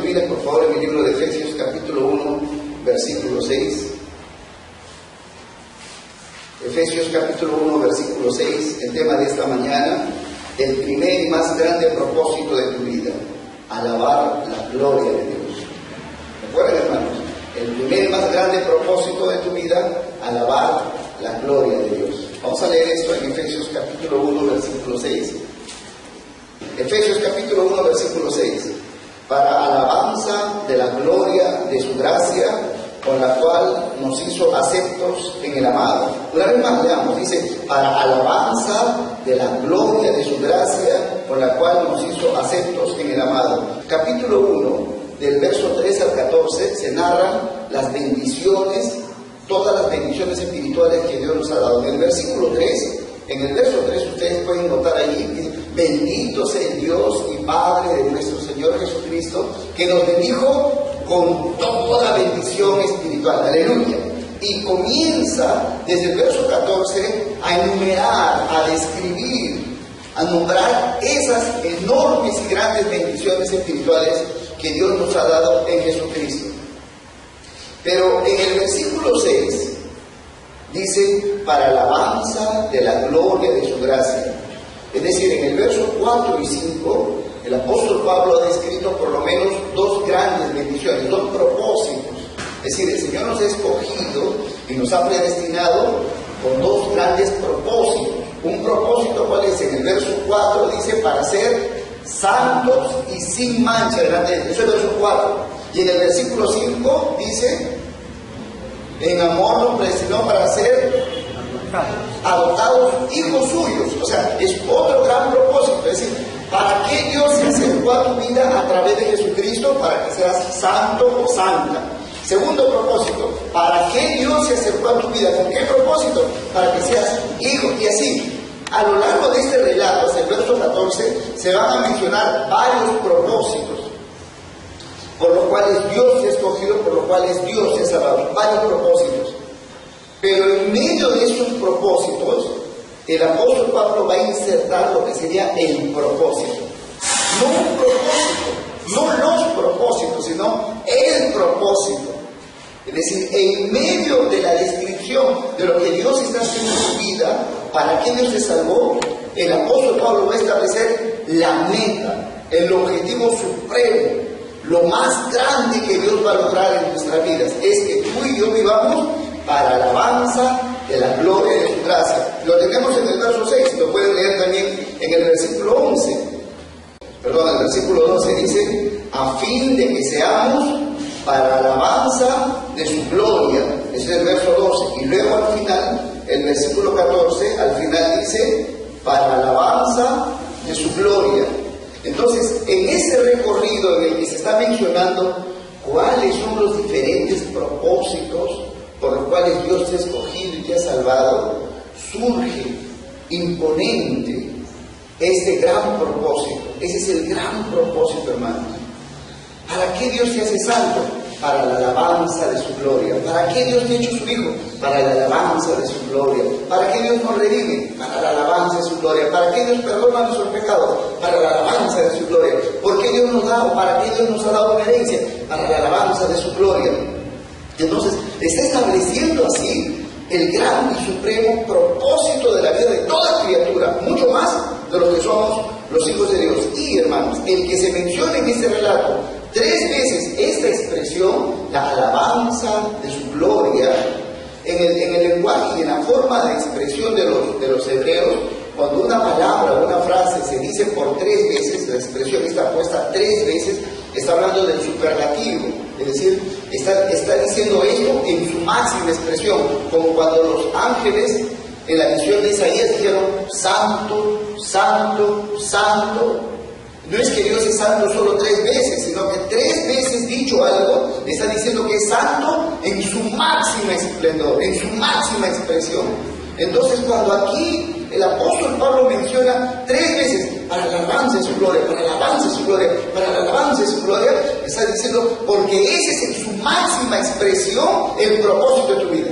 sus Biblias, por favor, en el libro de Efesios, capítulo 1, versículo 6. Efesios, capítulo 1, versículo 6, el tema de esta mañana, el primer y más grande propósito de tu vida, alabar la gloria de Dios. ¿Recuerdan, hermanos? El primer y más grande propósito de tu vida, alabar la gloria de Dios. Vamos a leer esto en Efesios, capítulo 1, versículo 6. Efesios, capítulo 1, versículo 6. Para alabanza de la gloria de su gracia, con la cual nos hizo aceptos en el amado. Una vez más leamos, dice, para alabanza de la gloria de su gracia, con la cual nos hizo aceptos en el amado. Capítulo 1, del verso 3 al 14, se narran las bendiciones, todas las bendiciones espirituales que Dios nos ha dado. En el versículo 3, en el verso 3 ustedes pueden notar allí, bendito sea el Dios y Padre de nuestro Señor Jesucristo, que nos bendijo con toda bendición espiritual. Aleluya. Y comienza desde el verso 14 a enumerar, a describir, a nombrar esas enormes y grandes bendiciones espirituales que Dios nos ha dado en Jesucristo. Pero en el versículo 6 dice, para alabanza de la gloria de su gracia. Es decir, en el verso 4 y 5, el apóstol Pablo ha descrito por lo menos dos grandes bendiciones, dos propósitos. Es decir, el Señor nos ha escogido y nos ha predestinado con dos grandes propósitos. Un propósito, ¿cuál es? En el verso 4 dice, para ser santos y sin mancha delante de Dios. Eso es el verso 4. Y en el versículo 5 dice, en amor nos predestinó para ser adoptados hijos suyos. O sea, es otro gran propósito. Es decir, ¿para qué Dios se acercó a tu vida a través de Jesucristo? Para que seas santo o santa. Segundo propósito, ¿para qué Dios se acercó a tu vida? ¿Con qué propósito? Para que seas hijo. Y así, a lo largo de este relato, hasta el verso 14, se van a mencionar varios propósitos, por los cuales Dios te ha escogido, por los cuales Dios te ha salvado. Varios propósitos. Pero en medio de esos propósitos, el apóstol Pablo va a insertar lo que sería el propósito. No un propósito, no los propósitos, sino el propósito. Es decir, en medio de la descripción de lo que Dios está haciendo en su vida, para qué Dios te salvó, el apóstol Pablo va a establecer la meta, el objetivo supremo, lo más grande que Dios va a lograr en nuestras vidas, es que tú y yo vivamos para alabanza de la gloria de su gracia. Lo tenemos en el verso 6, lo pueden leer también en el versículo 11. Perdón, el versículo 12 dice, a fin de que seamos para alabanza de su gloria. Ese es el verso 12. Y luego al final, el versículo 14, al final dice, para alabanza de su gloria. Entonces, en ese recorrido en el que se está mencionando cuáles son los diferentes propósitos por los cuales Dios te ha escogido y te ha salvado, surge imponente este gran propósito. Ese es el gran propósito, hermanos. ¿Para qué Dios te hace santo? Para la alabanza de su gloria. ¿Para qué Dios te ha hecho su hijo? Para la alabanza de su gloria. ¿Para qué Dios nos redime? Para la alabanza de su gloria. ¿Para qué Dios perdona nuestros pecados? Para la alabanza de su gloria. ¿Por qué Dios nos da? ¿Para qué Dios nos ha dado una herencia? Para la alabanza de su gloria. Entonces, está estableciendo así el gran y supremo propósito de la vida de toda criatura, mucho más de los que somos los hijos de Dios. Y, hermanos, el que se menciona en este relato 3 veces esta expresión, la alabanza de su gloria, en el lenguaje y en la forma de expresión de los hebreos, cuando una palabra o una frase se dice por 3 veces, la expresión está puesta 3 veces, está hablando del superlativo, es decir, está diciendo esto en su máxima expresión, como cuando los ángeles en la visión de Isaías dijeron, santo, santo, santo. No es que Dios es santo solo 3 veces, sino que 3 veces dicho algo, está diciendo que es santo en su máxima esplendor, en su máxima expresión. Entonces, cuando aquí el apóstol Pablo menciona 3 veces para la alabanza de su gloria, para la alabanza de su gloria, para la alabanza de su gloria, está diciendo, porque ese es en su máxima expresión el propósito de tu vida.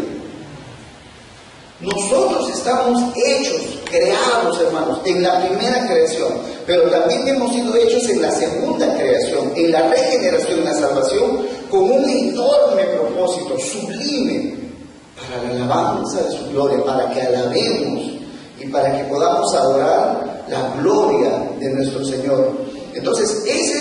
Nosotros estamos hechos creados, hermanos, en la primera creación, pero también hemos sido hechos en la segunda creación, en la regeneración, en la salvación, con un enorme propósito, sublime, para la alabanza de su gloria, para que alabemos y para que podamos adorar la gloria de nuestro Señor. Entonces, ese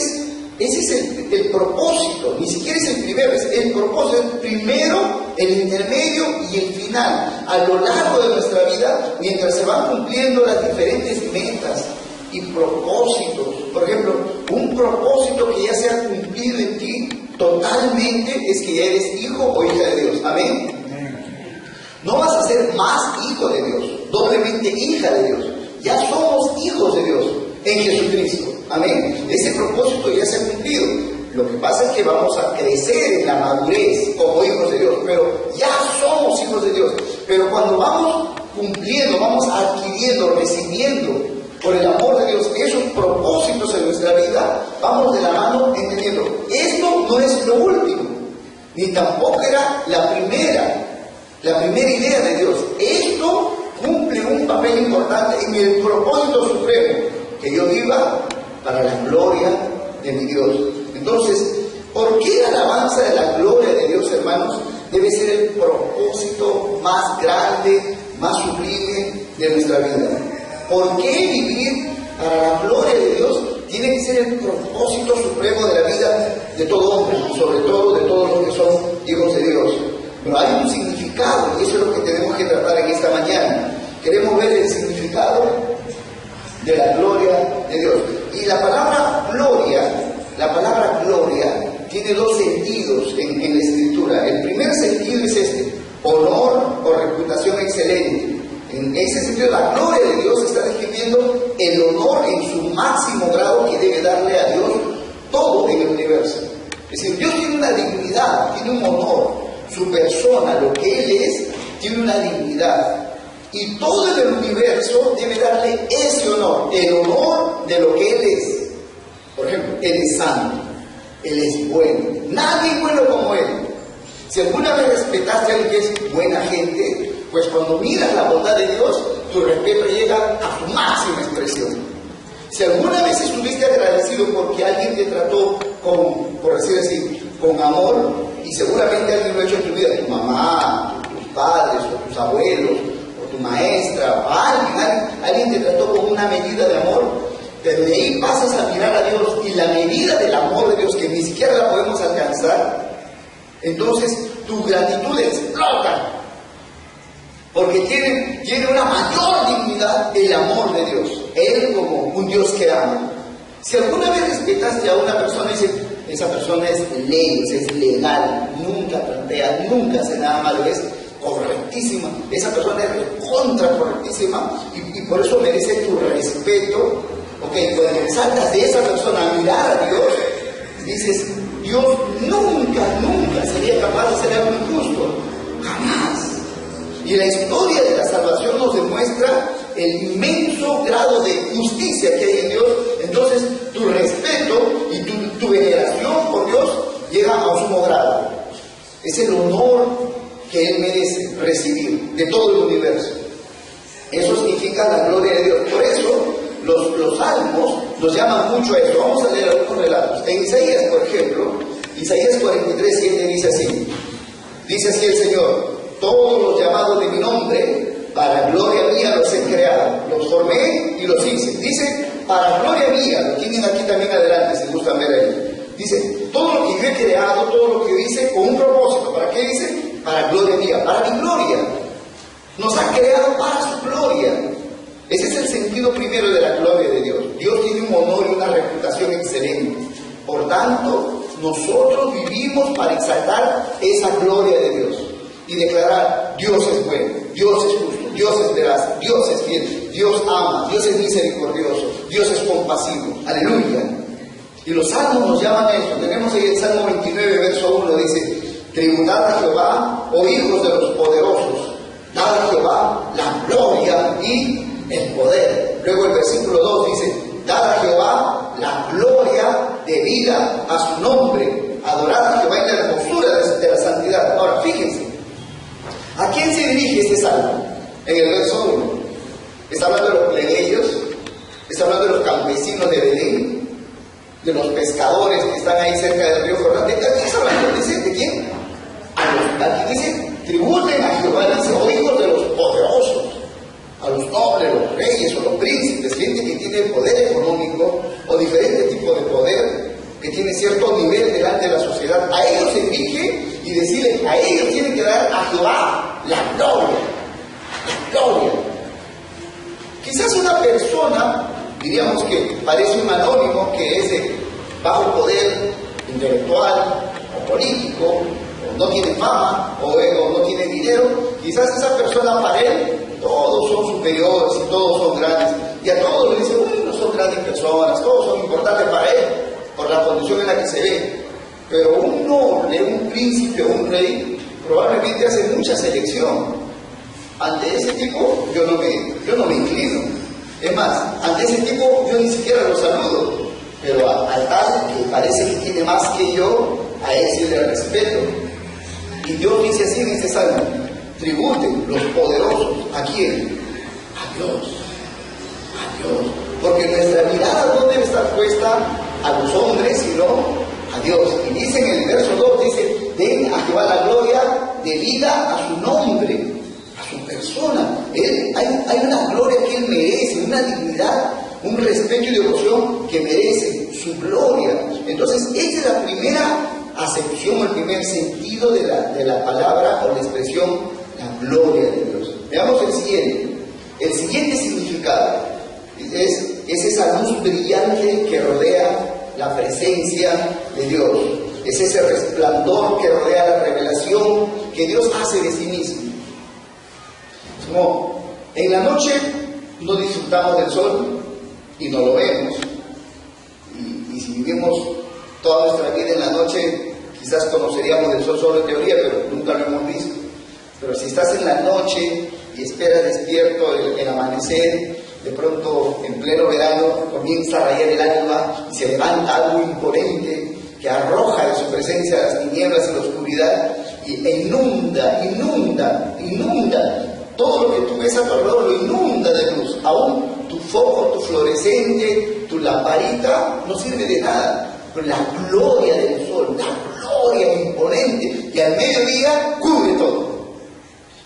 es el propósito, ni siquiera es el primero, es el propósito, el primero, el intermedio y el final. A lo largo de nuestra vida, mientras se van cumpliendo las diferentes metas y propósitos, por ejemplo, un propósito que ya se ha cumplido en ti totalmente es que ya eres hijo o hija de Dios. Amén. No vas a ser más hijo de Dios, doblemente hija de Dios. Ya somos hijos de Dios en Jesucristo. Amén. Ese propósito ya se ha cumplido. Lo que pasa es que vamos a crecer en la madurez como hijos de Dios, pero ya somos hijos de Dios. Pero cuando vamos cumpliendo, vamos adquiriendo, recibiendo por el amor de Dios esos propósitos en nuestra vida, vamos de la mano entendiendo. Esto no es lo último, ni tampoco era la primera idea de Dios. Esto cumple un papel importante en el propósito supremo, que yo viva para la gloria de mi Dios. Entonces, ¿por qué la alabanza de la gloria de Dios, hermanos, debe ser el propósito más grande, más sublime de nuestra vida? ¿Por qué vivir para la gloria de Dios tiene que ser el propósito supremo de la vida de todo hombre, sobre todo de todos los que son hijos de Dios? Pero hay un significado, y eso es lo que tenemos que tratar en esta mañana. Queremos ver el significado de la gloria de Dios. Y la palabra gloria tiene dos sentidos en la Escritura. El primer sentido es este: honor o reputación excelente. En ese sentido, la gloria de Dios está describiendo el honor en su máximo grado que debe darle a Dios todo en el universo. Es decir, Dios tiene una dignidad, tiene un honor. Su persona, lo que Él es, tiene una dignidad. Y todo el universo debe darle ese honor, el honor de lo que Él es. Por ejemplo, Él es santo, Él es bueno. Nadie es bueno como Él. Si alguna vez respetaste a alguien que es buena gente, pues cuando miras la bondad de Dios, tu respeto llega a su máxima expresión. Si alguna vez estuviste agradecido porque alguien te trató con, por decir así, con amor, y seguramente alguien lo ha hecho en tu vida, tu mamá, tus padres, o tus abuelos, o tu maestra, o alguien te trató con una medida de amor, pero de ahí pasas a mirar a Dios y la medida del amor de Dios, que ni siquiera la podemos alcanzar, entonces tu gratitud explota, porque tiene una mayor dignidad el amor de Dios, Él como un Dios que ama. Si alguna vez respetaste a una persona y dices, esa persona es ley, es legal, nunca plantea, nunca hace nada malo, es correctísima, esa persona es contra correctísima y por eso merece tu respeto. Cuando saltas de esa persona a mirar a Dios, dices, Dios nunca sería capaz de hacer algo injusto, jamás. Y la historia de la salvación nos demuestra el inmenso grado de justicia que hay en Dios. Entonces tu respeto y tu veneración por Dios llega a un sumo grado. Es el honor que Él merece recibir de todo el universo. Eso significa la gloria de Dios. Por eso los salmos nos llaman mucho a eso. Vamos a leer algunos relatos. En Isaías, por ejemplo, Isaías 43:7 dice así. Dice así el Señor: todos los llamados de mi nombre, para gloria mía los he creado, los formé y los hice. Dice, para gloria mía, lo tienen aquí también adelante, si gustan ver ahí. Dice, todo lo que yo he creado, todo lo que yo hice, con un propósito. ¿Para qué dice? Para gloria mía, para mi gloria. Nos ha creado para su gloria. Ese es el sentido primero de la gloria de Dios. Dios tiene un honor y una reputación excelente. Por tanto, nosotros vivimos para exaltar esa gloria de Dios y declarar: Dios es bueno, Dios es justo, Dios es veraz, Dios es fiel, Dios ama, Dios es misericordioso, Dios es compasivo. Aleluya. Y los salmos nos llaman a esto. Tenemos ahí el Salmo 29, verso 1, dice: tributad a Jehová, oh hijos de los poderosos, dad a Jehová la gloria y el poder. Luego el versículo 2 dice: dad a Jehová la gloria debida a su nombre, adorad a Jehová en la hermosura de la santidad. Ahora, fíjense, ¿a quién se dirige este salmo? En el verso 1. Está hablando de los plebeyos, está hablando de los campesinos de Belén, de los pescadores que están ahí cerca del río Jordán. ¿De quién está hablando? ¿Dice de quién? Aquí dice, tributen a Jehová, dice, o hijos de los poderosos, a los nobles, los reyes o los príncipes, gente que tiene poder económico o diferente tipo de poder, que tiene cierto nivel delante de la sociedad. A ellos se dirige y decirle, a ellos tienen que dar a Jehová la gloria, la gloria. Quizás una persona, diríamos que parece un anónimo, que es de bajo poder intelectual o político, o no tiene fama, o no tiene dinero, quizás esa persona para él, todos son superiores y todos son grandes, y a todos le dice, bueno, son grandes personas, todos son importantes para él, por la condición en la que se ve. Pero un noble, un príncipe o un rey, probablemente hace mucha selección. Ante ese tipo yo no me inclino. Es más, ante ese tipo yo ni siquiera lo saludo. Pero al tal que parece que tiene más que yo, a él sí le respeto. Y Dios dice así en este salmo, tributen los poderosos. ¿A quién? A Dios. A Dios. Porque nuestra mirada no debe estar puesta a los hombres, sino a Dios. Y dice en el verso 2, dice, den a Jehová la gloria debida a su nombre, a su persona. Hay una gloria que Él merece, una dignidad, un respeto y devoción que merece, su gloria. Entonces, esta es la primera acepción, el primer sentido de la palabra o la expresión, la gloria de Dios. Veamos el siguiente. El siguiente significado es esa luz brillante que rodea la presencia de Dios. Es ese resplandor que rodea la revelación que Dios hace de sí mismo. Es como en la noche no disfrutamos del sol y no lo vemos. Y si vivimos toda nuestra vida en la noche, quizás conoceríamos del sol solo en teoría, pero nunca lo hemos visto. Pero si estás en la noche y esperas despierto el amanecer, de pronto en pleno verano comienza a rayar el alma y se levanta algo imponente que arroja de su presencia las tinieblas y la oscuridad e inunda todo lo que tú ves a tu alrededor, lo inunda de luz. Aún tu foco, tu fluorescente, tu lamparita no sirve de nada, pero la gloria del sol, la gloria imponente que al mediodía cubre todo.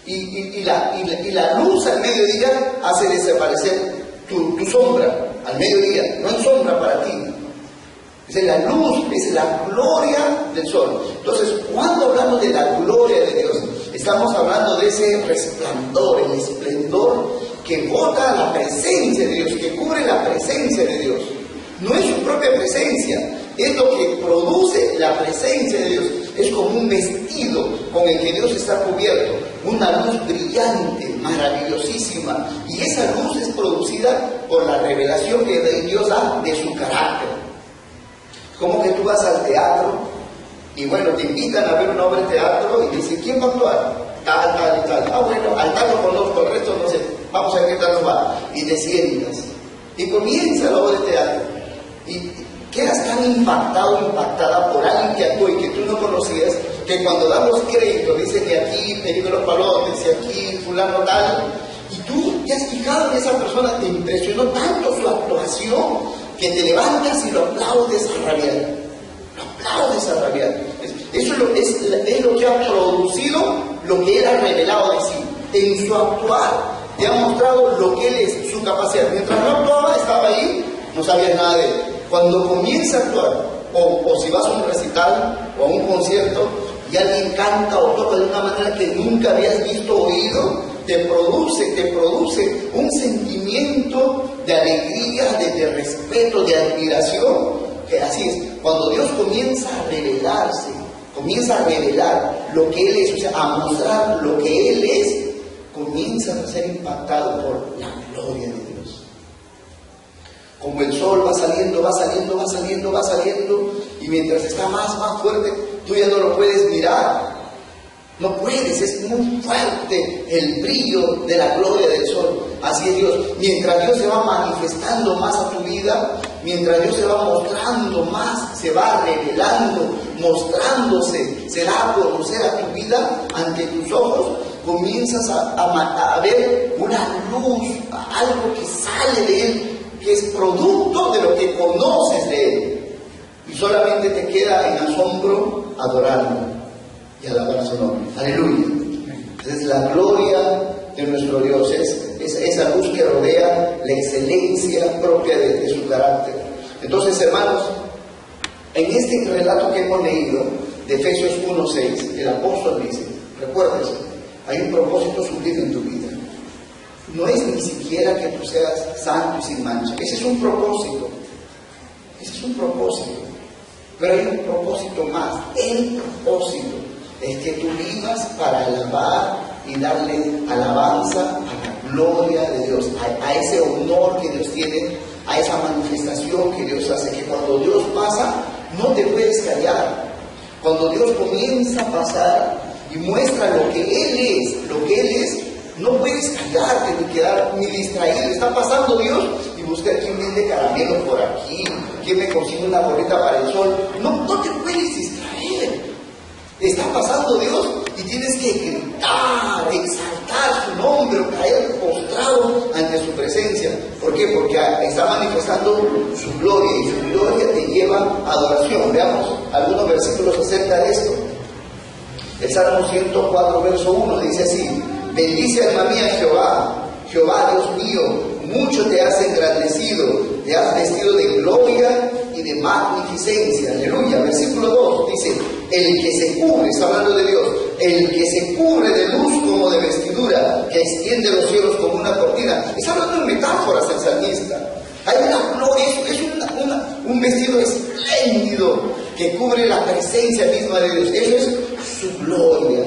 Y la luz al mediodía hace desaparecer tu sombra al mediodía. No hay sombra para ti. Es la luz, es la gloria del sol. Entonces, cuando hablamos de la gloria de Dios, estamos hablando de ese resplandor, el esplendor que bota la presencia de Dios, que cubre la presencia de Dios. No es su propia presencia, es lo que produce la presencia de Dios. Es como un vestido con el que Dios está cubierto, una luz brillante, maravillosísima, y esa luz es producida por la revelación que Dios da de su carácter. Como que tú vas al teatro y bueno, te invitan a ver una obra de teatro y dicen, ¿quién va a actuar? Tal y tal. Ah, bueno, al tal lo conozco, el resto no sé, vamos a ver qué tal nos va. Y te sientas y comienza la obra de teatro y quedas tan impactada por alguien que actuó y que tú no conocías, que cuando damos crédito dicen que aquí Felipe Los Palotes y aquí fulano tal, y tú te has fijado en esa persona, te impresionó tanto su actuación que te levantas y lo aplaudes a rabiar. Lo aplaudes a rabiar. Eso es lo que ha producido lo que Él ha revelado de sí. En su actuar te ha mostrado lo que Él es, su capacidad. Mientras no actuaba, estaba ahí, no sabías nada de Él. Cuando comienza a actuar, o si vas a un recital o a un concierto y alguien canta o toca de una manera que nunca habías visto o oído, te produce un sentimiento de alegría, de respeto, de admiración, que así es. Cuando Dios comienza a revelarse, comienza a revelar lo que Él es, o sea, a mostrar lo que Él es, comienzas a ser impactado por la gloria de Dios. Como el sol va saliendo, y mientras está más fuerte, tú ya no lo puedes mirar. No puedes, es muy fuerte el brillo de la gloria del sol. Así es Dios. Mientras Dios se va manifestando más a tu vida, mientras Dios se va mostrando más, se va revelando, mostrándose, se da a conocer a tu vida ante tus ojos, comienzas a ver una luz, algo que sale de Él, que es producto de lo que conoces de Él. Y solamente te queda en asombro adorarlo y alabar su nombre. Aleluya. Entonces la gloria de nuestro Dios es esa luz que rodea la excelencia propia de su carácter. Entonces, hermanos, en este relato que hemos leído de Efesios 1:6, el apóstol dice, recuérdese, hay un propósito sublime en tu vida. No es ni siquiera que tú seas santo y sin mancha. Ese es un propósito. Ese es un propósito. Pero hay un propósito más. El propósito es que tú vivas para alabar y darle alabanza a la gloria de Dios, a ese honor que Dios tiene, a esa manifestación que Dios hace, que cuando Dios pasa, no te puedes callar. Cuando Dios comienza a pasar y muestra lo que Él es, no puedes callarte ni quedar ni distraído. Está pasando Dios y buscar quién vende caramelo por aquí, quién me consigue una gorrita para el sol. No te puedes distraer. Está pasando Dios y tienes que gritar, exaltar su nombre, caer postrado ante su presencia. ¿Por qué? Porque está manifestando su gloria y su gloria te lleva a adoración. Veamos algunos versículos acerca de esto. El Salmo 104, verso 1 dice así: bendice alma mía Jehová, Jehová Dios mío, mucho te has engrandecido, te has vestido de gloria y de magnificencia. Aleluya. Versículo 2 dice: el que se cubre, está hablando de Dios, el que se cubre de luz como de vestidura, que extiende los cielos como una cortina. Está hablando en metáforas el salmista. Hay una gloria, es un vestido espléndido que cubre la presencia misma de Dios. Eso es su gloria.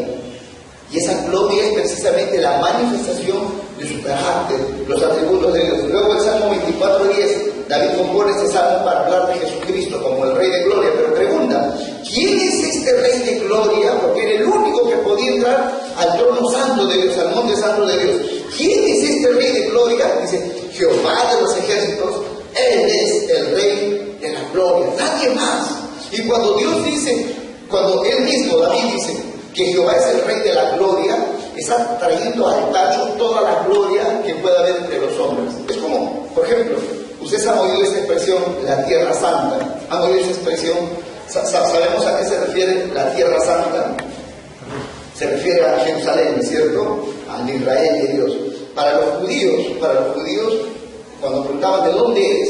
Y esa gloria es precisamente la manifestación de su carácter, los atributos de Dios. Luego el Salmo 24:10, David compone este salmo para hablar de Jesucristo como el Rey de Gloria. Pero pregunta, ¿quién es este Rey de Gloria? Porque era el único que podía entrar al trono santo de Dios, al monte santo de Dios. ¿Quién es este Rey de Gloria? Dice, Jehová de los ejércitos, Él es el Rey de la Gloria, nadie más. Y cuando Dios dice, cuando Él mismo, David dice, que Jehová es el Rey de la Gloria, está trayendo al tacho toda la gloria que pueda haber entre los hombres. Es como, por ejemplo, ustedes han oído esta expresión, la Tierra Santa. ¿Han oído esa expresión? ¿Sabemos a qué se refiere la Tierra Santa? Se refiere a Jerusalén, ¿cierto? Al Israel de Dios. Para los judíos, cuando preguntaban de dónde eres,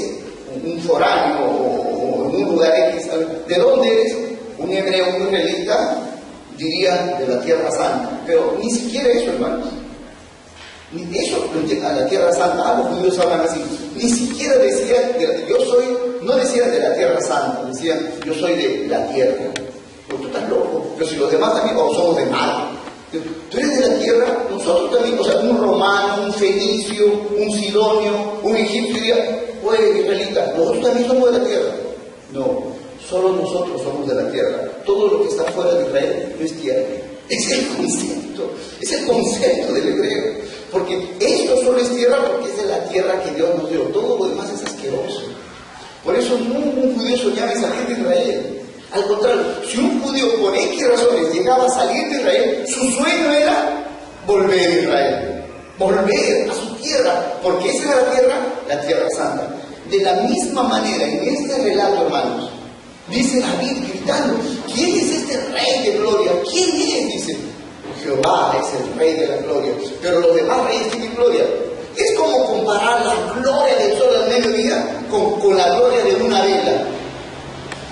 un foráneo o en un lugar X, ¿de dónde eres? Un hebreo, un israelita, diría de la Tierra Santa. Pero ni siquiera eso, hermanos. Ni eso a la Tierra Santa. Los judíos hablan así. Ni siquiera decían, no decían de la Tierra Santa, decían, yo soy de la tierra. Pero tú estás loco. Pero si los demás también somos de mar. Tú eres de la tierra, nosotros también, o sea, un romano, un fenicio, un sidonio, un egipcio diría, oye, israelita, nosotros también somos de la tierra. No, solo nosotros somos de la tierra. Todo lo que está fuera de Israel no es tierra. Es el concepto del hebreo. Porque esto solo es tierra porque es de la tierra que Dios nos dio. Todo lo demás es asqueroso. Por eso un judío soñaba en salir de Israel. Al contrario, si un judío por X razones llegaba a salir de Israel, su sueño era volver a Israel, volver a su tierra, porque esa era la tierra santa. De la misma manera, en este relato, hermanos, dice David gritando, ¿quién es este Rey de Gloria? ¿Quién es? Dice, Jehová es el Rey de la Gloria, pero los demás reyes tienen gloria. Es como comparar la gloria del sol al mediodía con la gloria de una vela.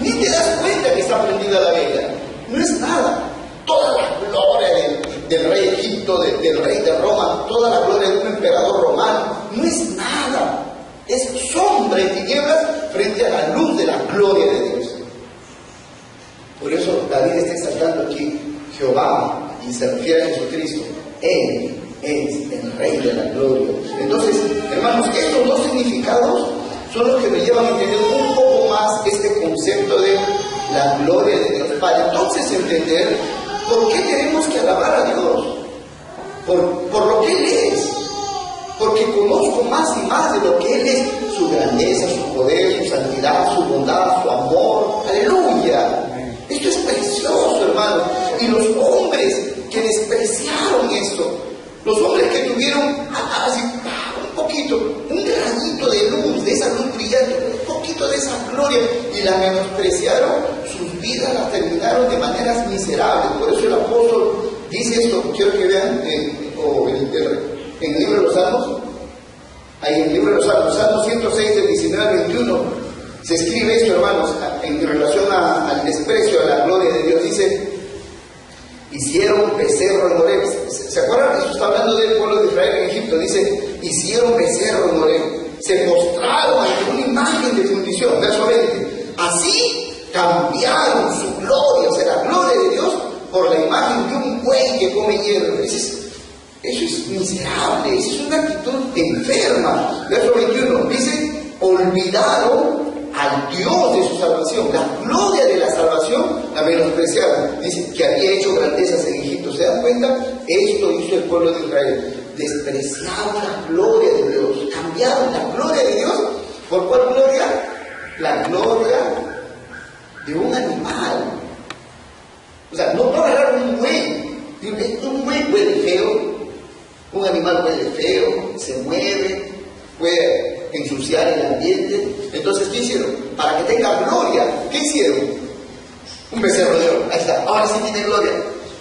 Ni te das cuenta que está prendida la vela. No es nada. Toda la gloria del rey de Egipto, del rey de Roma, toda la gloria de un emperador romano, no es nada. Es sombra y tinieblas frente a la luz de la gloria de Dios. Por eso David está exaltando aquí Jehová y se refiere a Jesucristo. Él es el Rey de la Gloria. Entonces, hermanos, estos dos significados son los que me llevan a entender un poco más este concepto de la gloria de Dios, para entonces entender por qué tenemos que alabar a Dios, por lo que Él es, porque conozco más y más de lo que Él es, su grandeza, su poder, su santidad, su bondad, su amor. ¡Aleluya! Esto es precioso, hermano. Y los hombres que despreciaron esto, terminaron de maneras miserables. Por eso el apóstol dice esto. Quiero que vean en el libro de los Salmos. Ahí en el libro de los Salmos, Salmo 106, del 19 al 21, se escribe esto, hermanos, en relación al desprecio, a la gloria de Dios. Dice: hicieron becerro en Horeb. ¿Se acuerdan? Eso está hablando del pueblo de Israel en Egipto. Dice: hicieron becerro en Horeb. Se postraron ante una imagen de fundición. Verso 20. Así cambiaron su gloria, o sea, la gloria de Dios, por la imagen de un buey que come hierro. Eso es miserable, eso es una actitud enferma. Verso 21 dice: olvidaron al Dios de su salvación, la gloria de la salvación la menospreciaron. Dice que había hecho grandezas en Egipto. ¿Se dan cuenta? Esto hizo el pueblo de Israel. Despreciaron la gloria de Dios, cambiaron la gloria de Dios. ¿Por cuál gloria? La gloria de un animal. O sea, no agarraron un buey. Un buey huele feo. Un animal huele feo, se mueve, puede ensuciar el ambiente. Entonces, ¿qué hicieron? Para que tenga gloria, ¿qué hicieron? Un becerro de oro. Ahí está, ahora sí tiene gloria.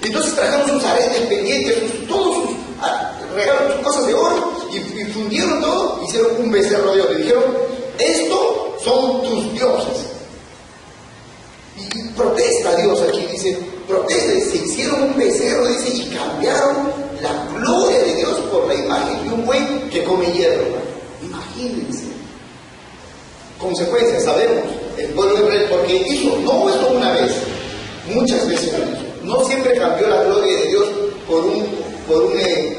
Entonces trajeron sus aretes pendientes, todos sus regalos, sus cosas de oro, y fundieron todo, hicieron un becerro de oro. Y dijeron: estos son tus dioses. Y protesta Dios aquí, dice, protesta, se hicieron un becerro, dice, y cambiaron la gloria de Dios por la imagen de un buey que come hierro. Imagínense. Consecuencias, sabemos, el pueblo de Israel, porque hizo, no esto una vez, muchas veces lo hizo. No siempre cambió la gloria de Dios por un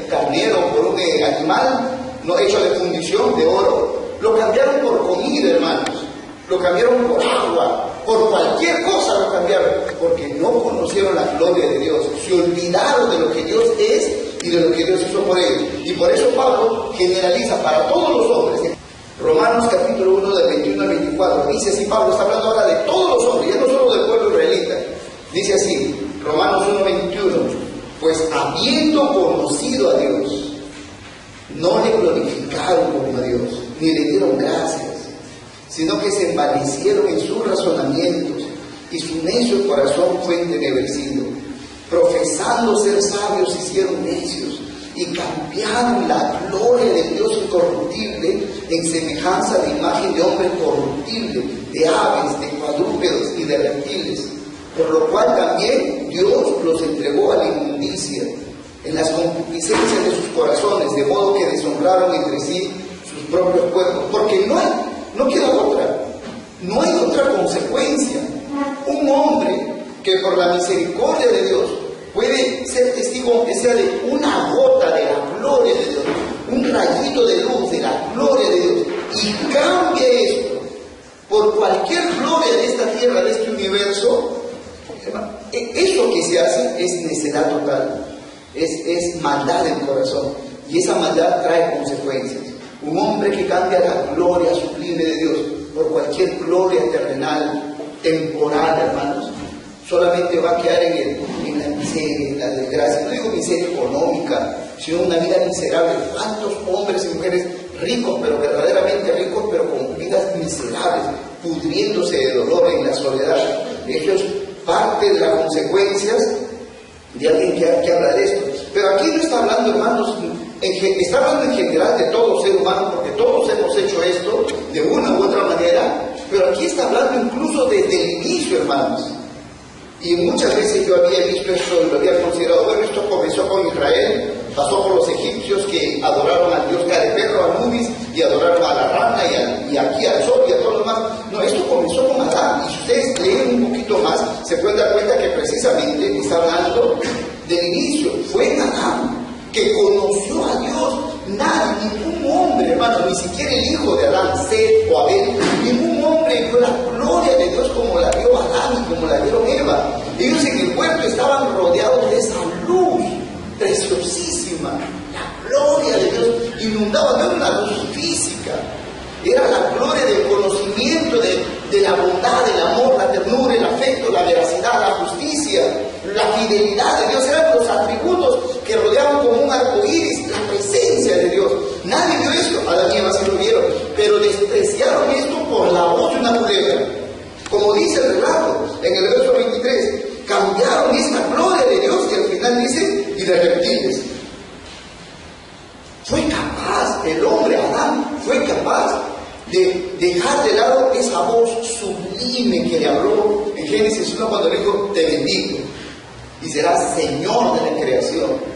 carnero, por un animal no hecho de fundición de oro. Lo cambiaron por comida, hermanos. Lo cambiaron por agua, por cualquier cosa lo cambiaron, porque no conocieron la gloria de Dios, se olvidaron de lo que Dios es y de lo que Dios hizo por ellos. Y por eso Pablo generaliza para todos los hombres. Romanos capítulo 1 del 21 al 24, dice así Pablo, está hablando ahora de todos los hombres, ya no solo del pueblo israelita. Dice así, Romanos 1, 21, pues habiendo conocido a Dios, no le glorificaron como a Dios, ni le dieron gracias, sino que se envanecieron en sus razonamientos, y su necio corazón fue entenebrecido. Profesando ser sabios, hicieron necios, y cambiaron la gloria del Dios incorruptible en semejanza de imagen de hombre corruptible, de aves, de cuadrúpedos y de reptiles, por lo cual también Dios los entregó a la inmundicia en las concupiscencias de sus corazones, de modo que deshonraron entre sí sus propios cuerpos, porque no queda otra, no hay otra consecuencia. Un hombre que por la misericordia de Dios puede ser testigo, aunque sea de una gota de la gloria de Dios, un rayito de luz de la gloria de Dios, y cambie esto por cualquier gloria de esta tierra, de este universo, eso que se hace es necedad total, es maldad en el corazón, y esa maldad trae consecuencias. Un hombre que cambia la gloria sublime de Dios por cualquier gloria terrenal, temporal, hermanos, solamente va a quedar en la miseria, en la desgracia. No digo miseria económica, sino una vida miserable. ¿Cuántos hombres y mujeres ricos, pero verdaderamente ricos, pero con vidas miserables, pudriéndose de dolor en la soledad? Eso es parte de las consecuencias de alguien que habla de esto. Pero aquí no está hablando, hermanos, está hablando en general de todo ser humano, porque todos hemos hecho esto de una u otra manera, pero aquí está hablando incluso desde el inicio, hermanos. Y muchas veces yo había visto esto y lo había considerado, bueno, esto comenzó con Israel, pasó por los egipcios que adoraron al dios Careperro, a Anubis, y adoraron a la rana y aquí al sol y a todo lo demás. No, esto comenzó con Adán, y si ustedes leen un poquito más, se pueden dar cuenta que precisamente está hablando del inicio. Fue en Adán que conoció a Dios. Nadie, ningún hombre, hermano, ni siquiera el hijo de Adán, Set o Abel, ningún hombre vio la gloria de Dios como la vio Adán y como la vio Eva. Ellos en el huerto estaban rodeados de esa luz preciosísima. La gloria de Dios inundaba, no era una luz física, era la gloria del conocimiento de la bondad, del amor, la ternura, el afecto, la veracidad, la justicia, la fidelidad de Dios. Eran los atributos que rodeaban como un arco iris, la presencia de Dios. Nadie vio esto, Adán y Eva sí lo vieron, pero despreciaron esto por la voz de una culebra. Como dice el relato en el verso 23, cambiaron esta gloria de Dios, y al final dice, y de reptiles. Fue capaz, el hombre Adán, fue capaz de dejar de lado esa voz sublime que le habló en Génesis 1 cuando le dijo, te bendigo, y serás Señor de la creación.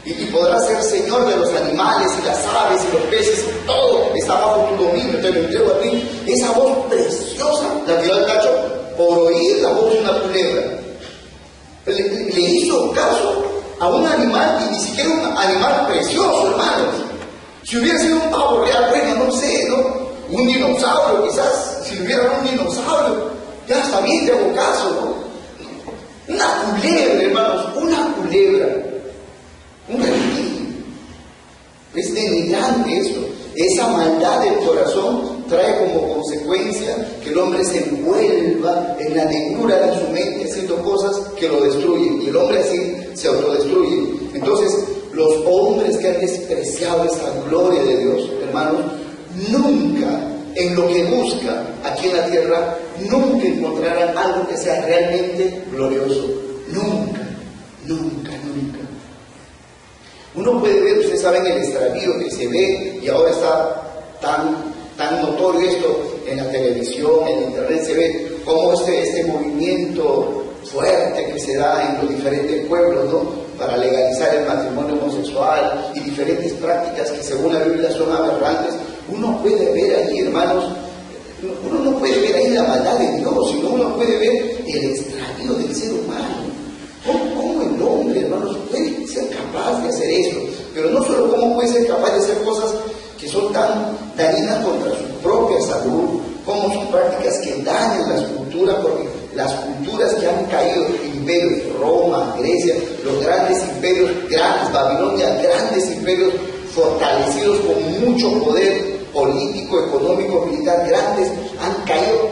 Y podrás ser Señor de los animales y las aves y los peces, todo está bajo tu dominio, te lo entrego a ti. Esa voz preciosa la tiró al tacho por oír la voz de una culebra. Le hizo caso a un animal, y ni siquiera un animal precioso, hermanos. Si hubiera sido un pavo real, bueno, no sé, ¿no? Un dinosaurio, quizás, si hubiera un dinosaurio, ya está bien, te hago caso, ¿no? Una culebra, hermanos, una culebra. Un reptil. Es denigrante eso. Esa maldad del corazón trae como consecuencia que el hombre se envuelva en la negrura de su mente haciendo cosas que lo destruyen, y el hombre así se autodestruye. Entonces, los hombres que han despreciado esa gloria de Dios, hermanos, nunca en lo que buscan aquí en la tierra, nunca encontrarán algo que sea realmente glorioso. Nunca, nunca, nunca. Uno puede ver, ustedes saben, el extravío que se ve, y ahora está tan notorio esto en la televisión, en internet, se ve cómo este movimiento fuerte que se da en los diferentes pueblos, ¿no?, para legalizar el matrimonio homosexual y diferentes prácticas que según la Biblia son aberrantes. Uno puede ver ahí, hermanos, uno no puede ver ahí la maldad de Dios, sino uno puede ver el extravío del ser humano. ¿Cómo el hombre, hermanos, puede ser capaz de hacer esto? Pero no solo cómo puede ser capaz de hacer cosas que son tan dañinas contra su propia salud, como son prácticas que dañan las culturas, porque las culturas que han caído, imperios, Roma, Grecia, los grandes imperios, grandes, Babilonia, grandes imperios fortalecidos con mucho poder político, económico, militar, grandes, han caído,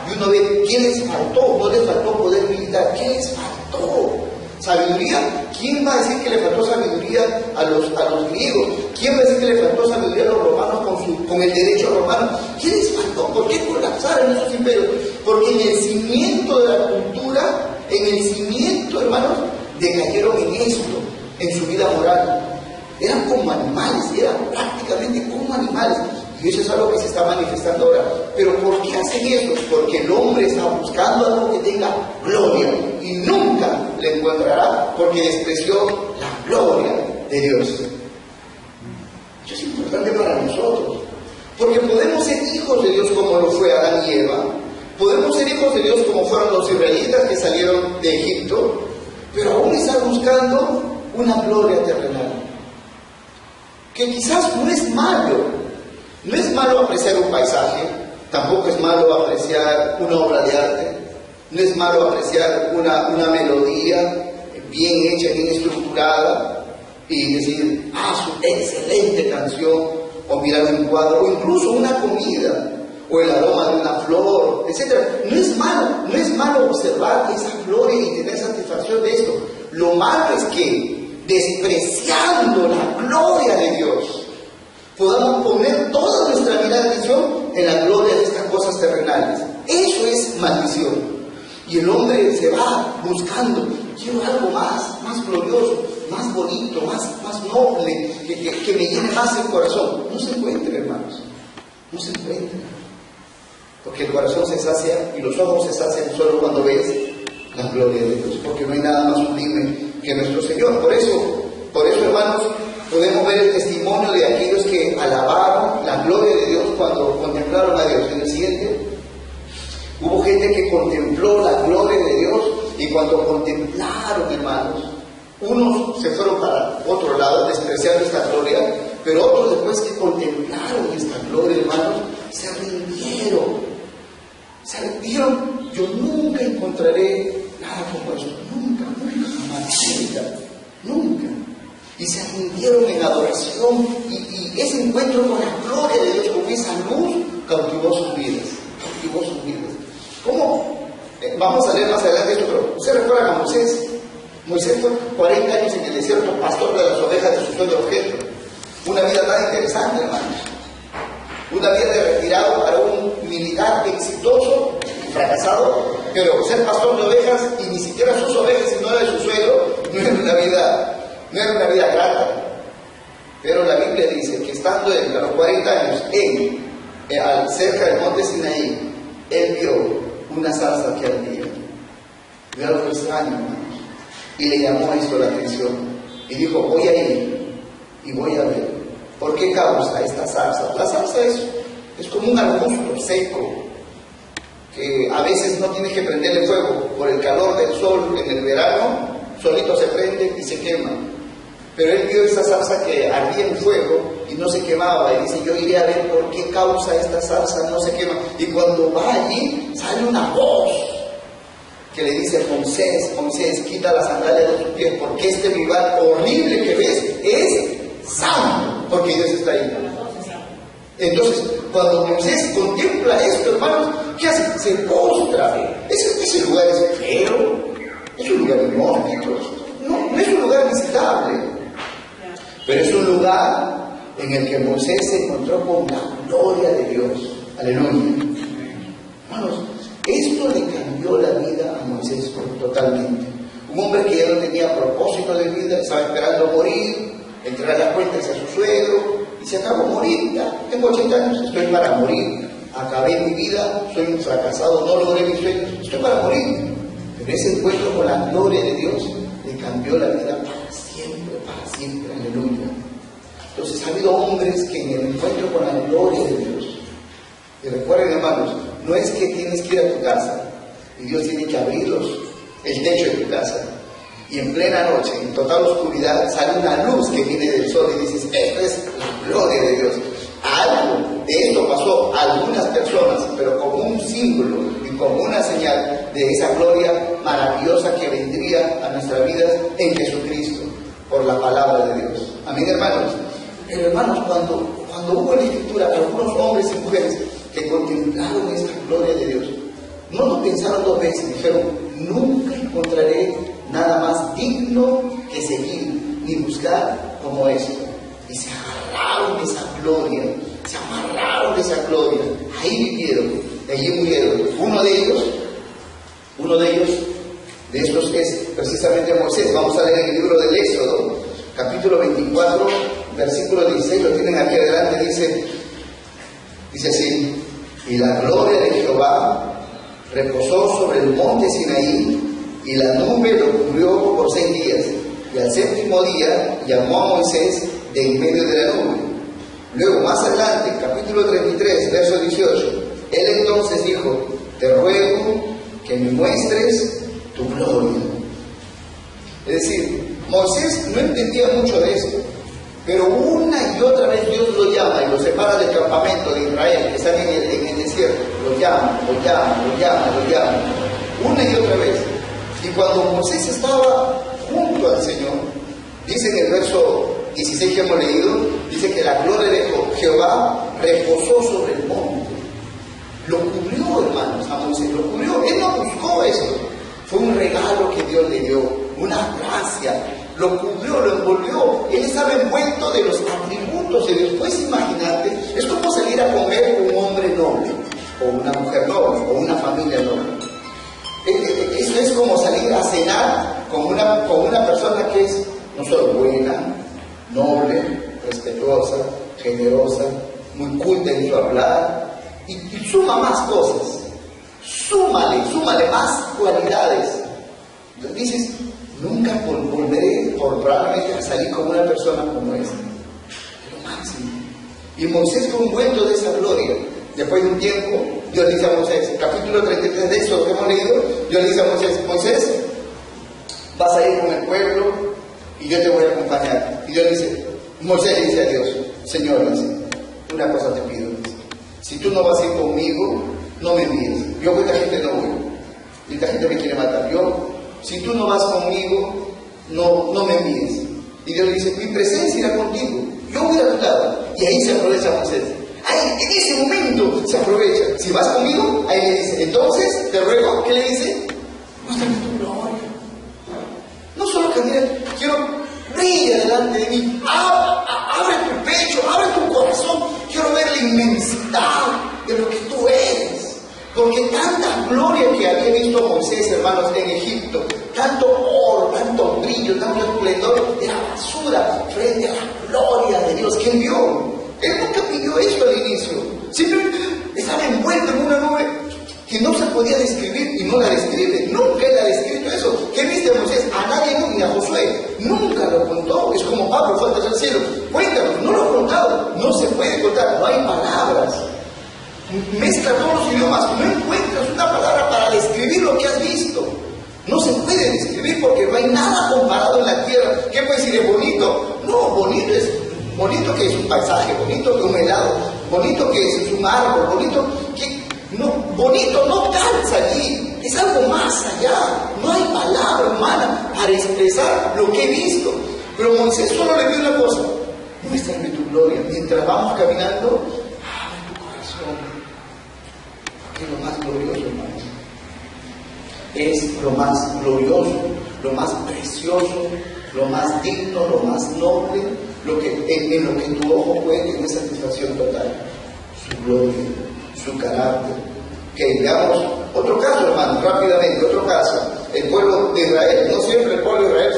y uno ve, ¿qué les faltó? No les faltó poder militar, ¿qué les faltó? ¿Sabiduría? ¿Quién va a decir que le faltó sabiduría a los griegos? ¿Quién va a decir que le faltó sabiduría a los romanos con el derecho romano? ¿Qué les faltó? ¿Por qué colapsaron esos imperios? Porque en el cimiento de la cultura, en el cimiento, hermanos, decayeron en esto, en su vida moral. Eran como animales, eran prácticamente como animales. Y eso es algo que se está manifestando ahora. Pero ¿por qué hacen eso? Porque el hombre está buscando algo que tenga gloria, y nunca le encontrará, porque despreció la gloria de Dios. Eso es importante para nosotros, porque podemos ser hijos de Dios como lo fue Adán y Eva. Podemos ser hijos de Dios como fueron los israelitas que salieron de Egipto, pero aún están buscando una gloria terrenal, que quizás no es malo. No es malo apreciar un paisaje, tampoco es malo apreciar una obra de arte, no es malo apreciar una melodía bien hecha, bien estructurada, y decir, su excelente canción, o mirar un cuadro, o incluso una comida, o el aroma de una flor, etc. No es malo observar esa gloria y tener satisfacción de esto. Lo malo es que, despreciando la gloria de Dios, podamos poner toda nuestra mirada de atención en la gloria de estas cosas terrenales. Eso es maldición. Y el hombre se va buscando, quiero algo más glorioso, más bonito, más noble, que me llene más el corazón. No se encuentra, hermanos, no se encuentra. Porque el corazón se sacia y los ojos se sacian solo cuando ves la gloria de Dios, porque no hay nada más sublime que nuestro Señor. Por eso, hermanos, podemos ver el testimonio de aquellos que alabaron la gloria de Dios cuando contemplaron a Dios. En el siguiente, hubo gente que contempló la gloria de Dios, y cuando contemplaron, hermanos, unos se fueron para otro lado, despreciando esta gloria, pero otros, después que contemplaron esta gloria, hermanos, se rindieron. Yo nunca encontraré nada como esto, nunca, jamás, nunca. Y se rindieron en adoración, y ese encuentro con la gloria de Dios, con esa luz, cautivó sus vidas. ¿Cómo? Vamos a leer más adelante esto, pero ¿usted recuerda a Moisés? Moisés fue 40 años en el desierto, pastor de las ovejas de su suegro Jetro. Una vida tan interesante, hermanos. Una vida de retirado para un militar exitoso y fracasado, pero ser pastor de ovejas y ni siquiera sus ovejas, sino de su suegro, no era una vida grata. Pero la Biblia dice que estando él a los 40 años, cerca del monte Sinaí, él vio una zarza que ardía. Vio algo extraño, hermanos, y le llamó a esto la atención. Y dijo, voy a ir y voy a ver por qué causa esta zarza. La zarza es como un arbusto seco, que a veces no tienes que prenderle fuego. Por el calor del sol en el verano, solito se prende y se quema. Pero él vio esa zarza que ardía en fuego y no se quemaba. Y dice, yo iré a ver por qué causa esta zarza no se quema. Y cuando va allí, sale una voz que le dice a Moisés, Moisés, quita las sandalias de tus pies, porque este lugar horrible que ves es santo, porque Dios está ahí. Entonces, cuando Moisés contempla esto, hermanos, ¿qué hace? Se postra. Ese lugar es feo, es un lugar inhóspito, no es un lugar visitable, pero es un lugar en el que Moisés se encontró con la gloria de Dios. Aleluya. Hermanos, esto le cambió la vida a Moisés totalmente. Un hombre que ya no tenía propósito de vida, estaba esperando morir, entregar las cuentas a su suegro, y se acabó morir. Ya tengo 80 años, estoy para morir. Acabé mi vida, soy un fracasado, no logré mis sueños, estoy para morir. Pero ese encuentro con la gloria de Dios le cambió la vida para siempre, aleluya. Entonces ha habido hombres que en el encuentro con la gloria de Dios, y recuerden, hermanos, no es que tienes que ir a tu casa y Dios tiene que abrirlos, el techo de tu casa, y en plena noche, en total oscuridad, sale una luz que viene del sol y dices, esto es la gloria de Dios. Algo de esto pasó a algunas personas, pero como un símbolo y como una señal de esa gloria maravillosa que vendría a nuestras vidas en Jesucristo, por la palabra de Dios. Amén, hermanos. Pero hermanos, cuando hubo en la Escritura algunos hombres y mujeres que contemplaron esta gloria de Dios, no lo pensaron dos veces, dijeron, nunca encontraré nada más digno que seguir ni buscar como esto. Y se agarraron de esa gloria, se amarraron de esa gloria, ahí vivieron, allí murieron. Uno de ellos de estos es precisamente Moisés. Vamos a leer en el libro del Éxodo, capítulo 24, versículo 16, lo tienen aquí adelante, dice así, y la gloria de Jehová reposó sobre el monte Sinaí, y la nube lo cubrió por 6 días, y al 7º día llamó a Moisés de en medio de la nube. Luego, más adelante, capítulo 33, verso 18, él entonces dijo, te ruego que me muestres tu gloria. Es decir, Moisés no entendía mucho de esto, pero una y otra vez Dios lo llama y lo separa del campamento de Israel, que están en el desierto. Lo llama, una y otra vez. Y cuando Moisés estaba junto al Señor, dice en el verso 16 que hemos leído, dice que la gloria de Jehová reposó sobre el monte. Lo cubrió, hermanos, a Moisés, lo cubrió. Él no buscó esto. Fue un regalo que Dios le dio, una gracia. Lo cubrió, lo envolvió. Él estaba envuelto de los atributos de Dios. Puedes imaginarte, es como salir a comer con un hombre noble, o una mujer noble, o una familia noble. Eso es como salir a cenar con una persona que es no solo buena, noble, respetuosa, generosa, muy culta en su hablar, y suma más cosas. Súmale más cualidades. Entonces dices, nunca volveré probablemente a salir con una persona como esta. Lo máximo. Y Moisés fue envuelto de esa gloria. Después de un tiempo, Dios dice a Moisés, capítulo 33 de eso que hemos leído, Dios dice a Moisés, Moisés, vas a ir con el pueblo y yo te voy a acompañar. Y Dios dice, Moisés le dice a Dios, Señor, dice, una cosa te pido, dice, si tú no vas a ir conmigo, no me envíes. Yo con esta gente no voy. Y esta gente me quiere matar. Si tú no vas conmigo, no me envíes. Y Dios le dice, mi presencia irá contigo. Yo voy a tu lado. Y ahí se aprovecha Moisés. Ahí, en ese momento se aprovecha. Si vas conmigo, ahí le dice, entonces te ruego, ¿qué le dice? Muéstrame tu gloria. No solo camina, quiero brilla delante de mí. Abre tu pecho, abre tu corazón. Quiero ver la inmensidad de lo que tú eres. Porque tanta gloria que había visto Moisés, hermanos, en Egipto, tanto oro, tanto brillo, tanto esplendor, era basura frente a la gloria de Dios que él vio. Él nunca pidió esto al inicio. Simplemente estaba envuelto en una nube que no se podía describir y no la describe. Nunca él ha descrito eso. ¿Qué viste Moisés? A nadie, ni a Josué. Nunca lo contó. Es como Pablo fue al tercer cielo. Cuéntanos, no lo ha contado. No se puede contar, no hay palabras. Mezcla todos los idiomas, no encuentras una palabra para describir lo que has visto. No se puede describir porque no hay nada comparado en la tierra. ¿Qué puede decir? ¿Es bonito? No, bonito es bonito que es un paisaje, bonito que un helado, bonito que es un árbol, bonito no calza allí, es algo más allá. No hay palabra humana para expresar lo que he visto. Pero Moisés solo le dio una cosa: muéstrame tu gloria. Mientras vamos caminando, abre tu corazón. Porque lo más glorioso, hermanos, es lo más glorioso, lo más precioso, lo más digno, lo más noble, en lo que tu ojo puede tener satisfacción total. Su gloria, su carácter. Que veamos otro caso, hermanos, rápidamente, otro caso. El pueblo de Israel, no siempre el pueblo de Israel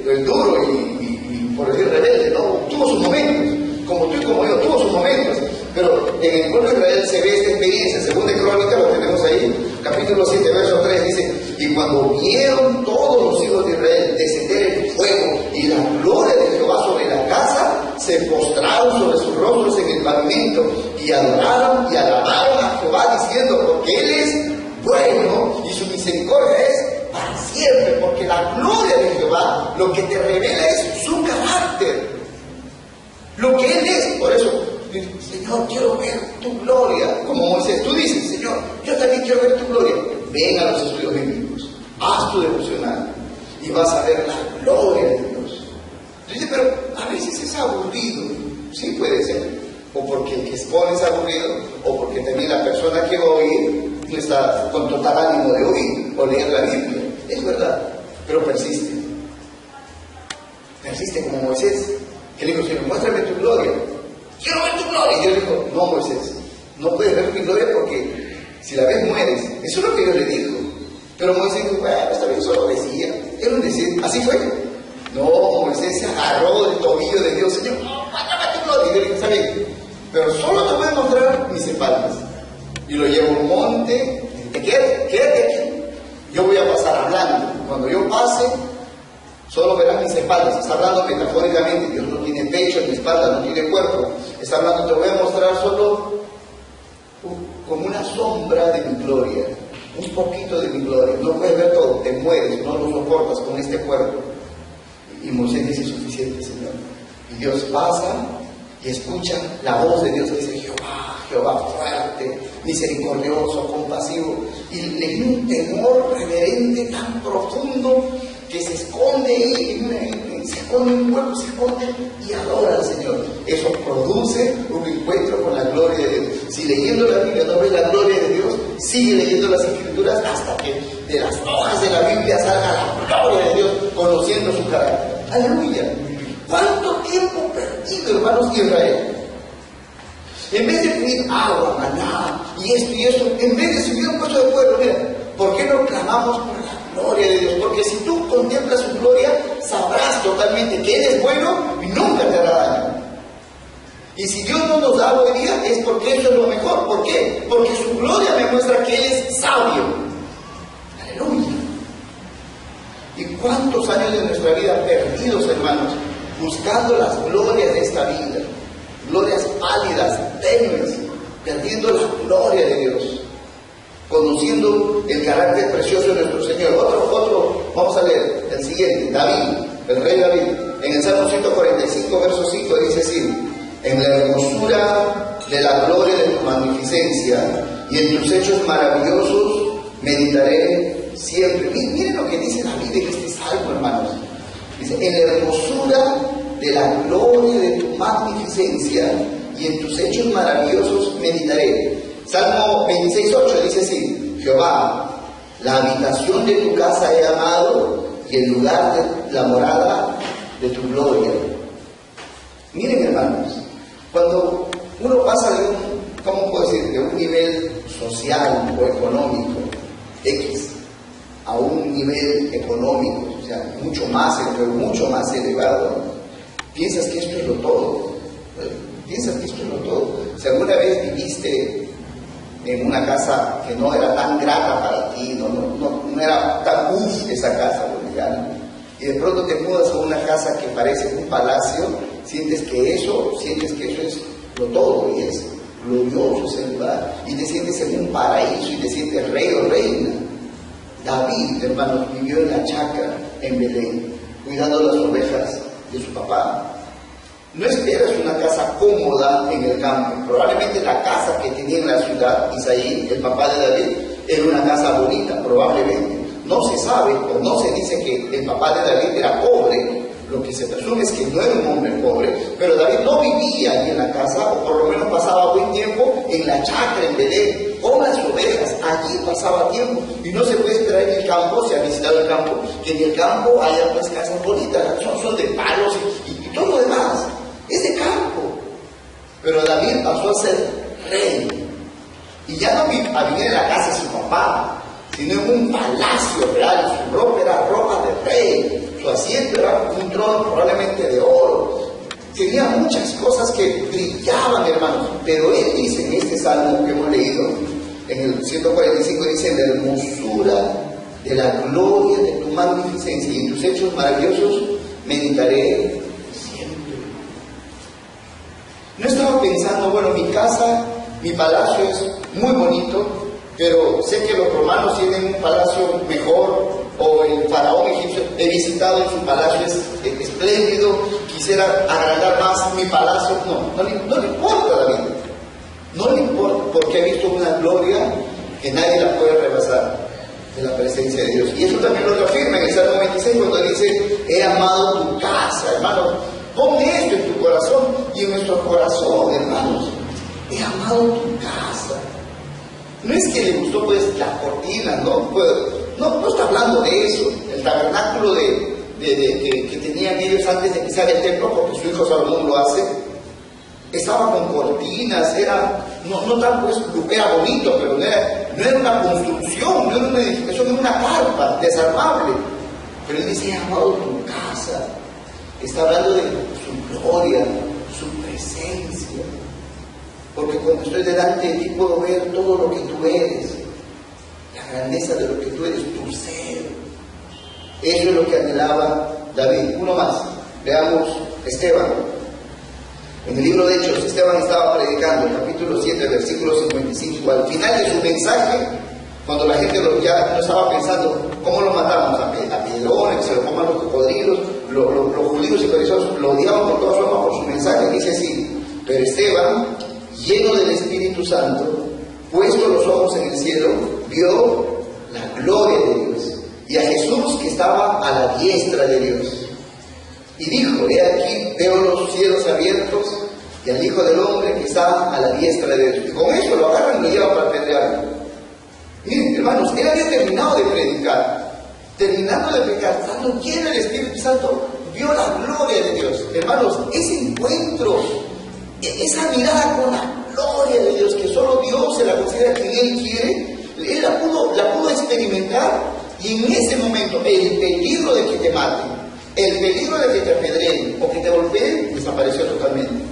fue duro y por decir rebelde, no, tuvo sus momentos, como tú y como yo, tuvo sus momentos. Pero en el pueblo de Israel se ve esta experiencia. Según de Crónicas, lo tenemos ahí, capítulo 7, verso 3, dice: y cuando vieron todos los hijos de Israel descender el fuego y la gloria de Jehová sobre la casa, se postraron sobre sus rostros en el pavimento y adoraron y alabaron a Jehová diciendo: porque Él es bueno y su misericordia es para siempre. Porque la gloria de Jehová lo que te revela es su carácter, lo que Él es. Por eso, Señor, quiero ver tu gloria. Como Moisés, tú dices: Señor, yo también quiero ver tu gloria. Ven a los estudios bíblicos, haz tu devocional y vas a ver la gloria de Dios. Dice: pero a veces es aburrido. Sí, puede ser. O porque el que expone es aburrido, o porque también la persona que va a oír no está con total ánimo de oír o leer la Biblia. Es verdad, pero persiste. Persiste como Moisés, que le dijo: Señor, muéstrame tu gloria. Quiero ver tu gloria. Y Dios le dijo: no, Moisés, no puedes ver mi gloria porque si la ves mueres. Eso es lo que Dios le dijo. Pero Moisés dijo: bueno, está bien, solo decía. Era un decir. Así fue. No, Moisés se agarró del tobillo de Dios. Señor, no, muéstrame tu gloria. Y Dios le dijo: está bien, pero solo te voy a mostrar mis espaldas. Y lo llevo a un monte. Quédate aquí. Yo voy a pasar hablando. Cuando yo pase, solo verás mis espaldas. Está hablando metafóricamente. Dios no tiene pecho ni espalda, no tiene cuerpo. Está hablando: te voy a mostrar solo como una sombra de mi gloria, un poquito de mi gloria. No puedes ver todo, te mueres, no lo soportas con este cuerpo. Y Moisés dice: suficiente, Señor. Y Dios pasa y escucha la voz de Dios que dice: Jehová, Jehová fuerte, misericordioso, compasivo. Y le dio un temor reverente tan profundo que se esconde ahí, se esconde en un cuerpo, se esconde y adora al Señor. Eso produce un encuentro con la gloria de Dios. Si leyendo la Biblia no ves la gloria de Dios, sigue leyendo las Escrituras hasta que de las hojas de la Biblia salga la gloria de Dios, conociendo su carácter. ¡Aleluya! ¿Cuánto tiempo perdido, hermanos, Israel? En vez de pedir agua, maná, y esto, en vez de subir un puesto de pueblo, mira, ¿por qué no clamamos por la gloria de Dios? Porque si tú contemplas su gloria, sabrás totalmente que Él es bueno y nunca te hará daño. Y si Dios no nos da hoy día, es porque eso es lo mejor. ¿Por qué? Porque su gloria me muestra que Él es sabio. ¡Aleluya! ¿Y cuántos años de nuestra vida perdidos, hermanos, buscando las glorias de esta vida? Glorias pálidas, tenues, perdiendo la gloria de Dios, conociendo el carácter precioso de nuestro Señor. Otro, vamos a leer, el siguiente, David, el rey David, en el Salmo 145, verso 5, dice así: en la hermosura de la gloria de tu magnificencia y en tus hechos maravillosos meditaré siempre. Miren lo que dice David en este salmo, hermanos. Dice: en la hermosura de la gloria de tu magnificencia y en tus hechos maravillosos meditaré. Salmo 26:8 dice así: Jehová, la habitación de tu casa he amado y el lugar de la morada de tu gloria. Miren, hermanos, cuando uno pasa de un, ¿cómo puedo decir?, de un nivel social o económico X a un nivel económico, o sea, mucho más elevado, piensas que esto es lo todo. Piensas que esto es lo todo. Si alguna vez viviste en una casa que no era tan grata para ti, no era tan esa casa boliviana, y de pronto te mudas a una casa que parece un palacio, sientes que eso es lo todo, y es glorioso ese lugar, y te sientes en un paraíso, y te sientes rey o reina. David, hermanos, vivió en la chacra en Belén, cuidando las ovejas de su papá. No esperas una casa cómoda en el campo. Probablemente la casa que tenía en la ciudad, Isaí, el papá de David, era una casa bonita, probablemente. No se sabe o no se dice que el papá de David era pobre. Lo que se presume es que no era un hombre pobre, pero David no vivía allí en la casa, o por lo menos pasaba buen tiempo en la chacra en Belén, con las ovejas. Allí pasaba tiempo, y no se puede esperar en el campo, si ha visitado el campo, que en el campo haya pues casas bonitas, son de palos y todo lo demás. Es de campo. Pero David pasó a ser rey. Y ya no a vivir en la casa de su papá, sino en un palacio real. Su ropa era ropa de rey. Su asiento era un trono probablemente de oro. Tenía muchas cosas que brillaban, hermanos. Pero él dice en este salmo que hemos leído, en el 145, dice: la hermosura de la gloria de tu magnificencia y en tus hechos maravillosos meditaré. No estaba pensando, bueno, mi casa, mi palacio es muy bonito, pero sé que los romanos tienen un palacio mejor, o el faraón egipcio, he visitado y su palacio es espléndido, quisiera agrandar más mi palacio. No le importa, David. No le importa, porque ha visto una gloria que nadie la puede rebasar de la presencia de Dios. Y eso también lo reafirma en el Salmo 26 cuando dice: he amado tu casa, hermano. Pon esto en tu corazón y en nuestro corazón, hermanos. He amado tu casa. No es que le gustó pues la cortina, no está hablando de eso. El tabernáculo que tenían ellos antes de pisar el templo, porque su hijo Salomón lo hace, estaba con cortinas, no tan pues, era bonito, pero no era una construcción, no era una edificación, era una carpa desarmable. Pero él dice: he amado tu casa. Está hablando de su gloria, su presencia. Porque cuando estoy delante de ti puedo ver todo lo que tú eres, la grandeza de lo que tú eres, tu ser. Eso es lo que anhelaba David. Uno más, veamos Esteban. En el libro de Hechos, Esteban estaba predicando, el capítulo 7, versículo 55. Al final de su mensaje, cuando la gente ya no estaba pensando: ¿cómo lo matamos? A piedrones, que se lo coman los cocodrilos. Los judíos y fariseos lo odiaban por toda su alma por su mensaje. Dice así: pero Esteban, lleno del Espíritu Santo, puesto los ojos en el cielo, vio la gloria de Dios y a Jesús que estaba a la diestra de Dios. Y dijo: he aquí, veo los cielos abiertos y al Hijo del Hombre que está a la diestra de Dios. Y con eso lo agarran y lo llevan para apedrearlo. Miren, hermanos, él había terminado de predicar. Terminando de predicar, estando lleno del Espíritu Santo, vio la gloria de Dios. Hermanos, ese encuentro, esa mirada con la gloria de Dios, que solo Dios se la considera quien Él quiere, Él la pudo experimentar. Y en ese momento, el peligro de que te maten, el peligro de que te apedreen o que te golpeen, desapareció totalmente.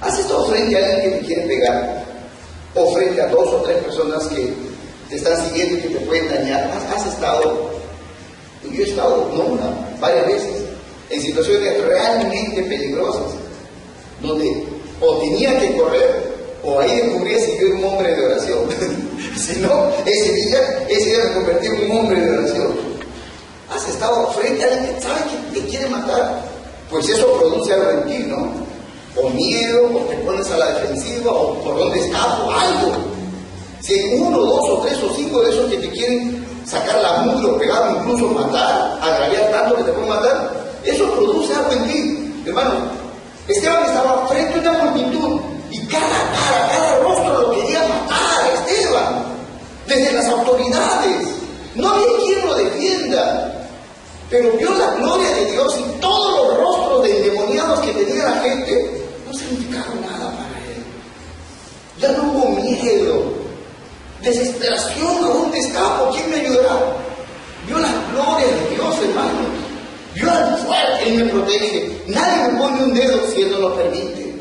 ¿Has estado frente a alguien que te quiere pegar? O frente a 2 o 3 personas que te están siguiendo y que te pueden dañar. ¿Has estado? Yo he estado, no una, varias veces, en situaciones realmente peligrosas, donde o tenía que correr, o ahí descubría si yo era un hombre de oración. Si no, ese día me convertí en un hombre de oración. ¿Has estado frente a alguien que sabe que te quiere matar? Pues eso produce algo en ti, ¿no? O miedo, o te pones a la defensiva, o por dónde escapo, algo. Si hay 1, 2 o 3 o 5 de esos que te quieren sacar la mugre o pegar, incluso matar, agraviar tanto que te pueden matar, eso produce algo en ti, hermano. Esteban estaba frente a una multitud y cada rostro lo quería matar a Esteban, desde las autoridades. No había quien lo defienda, pero vio la gloria de Dios y todos los rostros de endemoniados que tenía la gente no significaron nada para él. Ya no hubo miedo, desesperación. ¿A dónde escapo? ¿Quién me ayudará? Vio la gloria de Dios, hermanos. Vio al fuerte, Él me protege. Nadie me pone un dedo si Él no lo permite.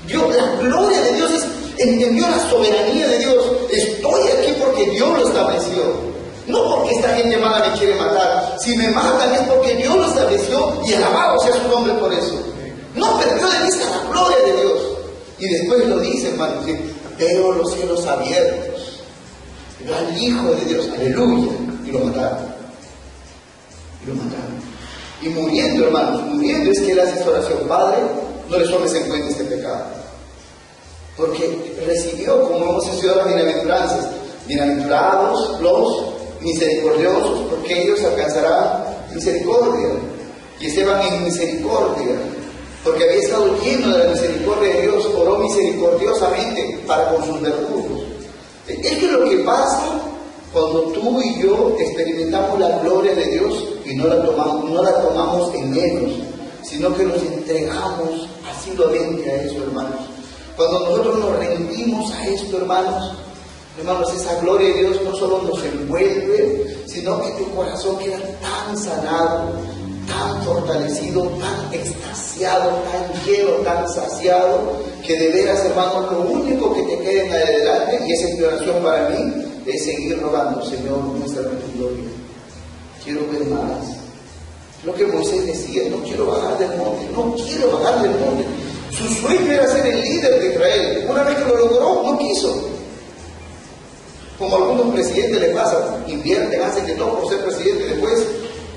Vio la gloria de Dios, entendió la soberanía de Dios. Estoy aquí porque Dios lo estableció. No porque esta gente mala me quiere matar. Si me matan es porque Dios lo estableció y alabado sea su nombre por eso. No perdió de vista la gloria de Dios. Y después lo dice, hermanos, veo los cielos abiertos. Veo al Hijo de Dios, aleluya. Y lo mataron. Y lo mataron. Y muriendo, hermanos, muriendo es que Él hace esta oración: Padre, no les tomes en cuenta este pecado. Porque recibió, como hemos estudiado las bienaventuranzas, bienaventurados los misericordiosos, porque ellos alcanzarán misericordia. Y Esteban en misericordia, porque había estado lleno de la misericordia de Dios, oró misericordiosamente para con sus verdugos. Esto es lo que pasa cuando tú y yo experimentamos la gloria de Dios y no la tomamos en menos, sino que nos entregamos asiduamente a eso, hermanos. Cuando nosotros nos rendimos a esto, hermanos, esa gloria de Dios no solo nos envuelve, sino que tu corazón queda tan sanado, tan fortalecido, tan extasiado, tan lleno, tan saciado, que de veras, hermanos, lo único que te queda en adelante, y esa es mi oración para mí, es seguir rogando: Señor, muéstrame tu gloria. Quiero ver más. Lo que Moisés decía: no quiero bajar del monte, no quiero bajar del monte. Su sueño era ser el líder de Israel. Una vez que lo logró, no quiso. Como a algunos presidentes les pasa, invierten, hacen de todo por ser presidente, y después,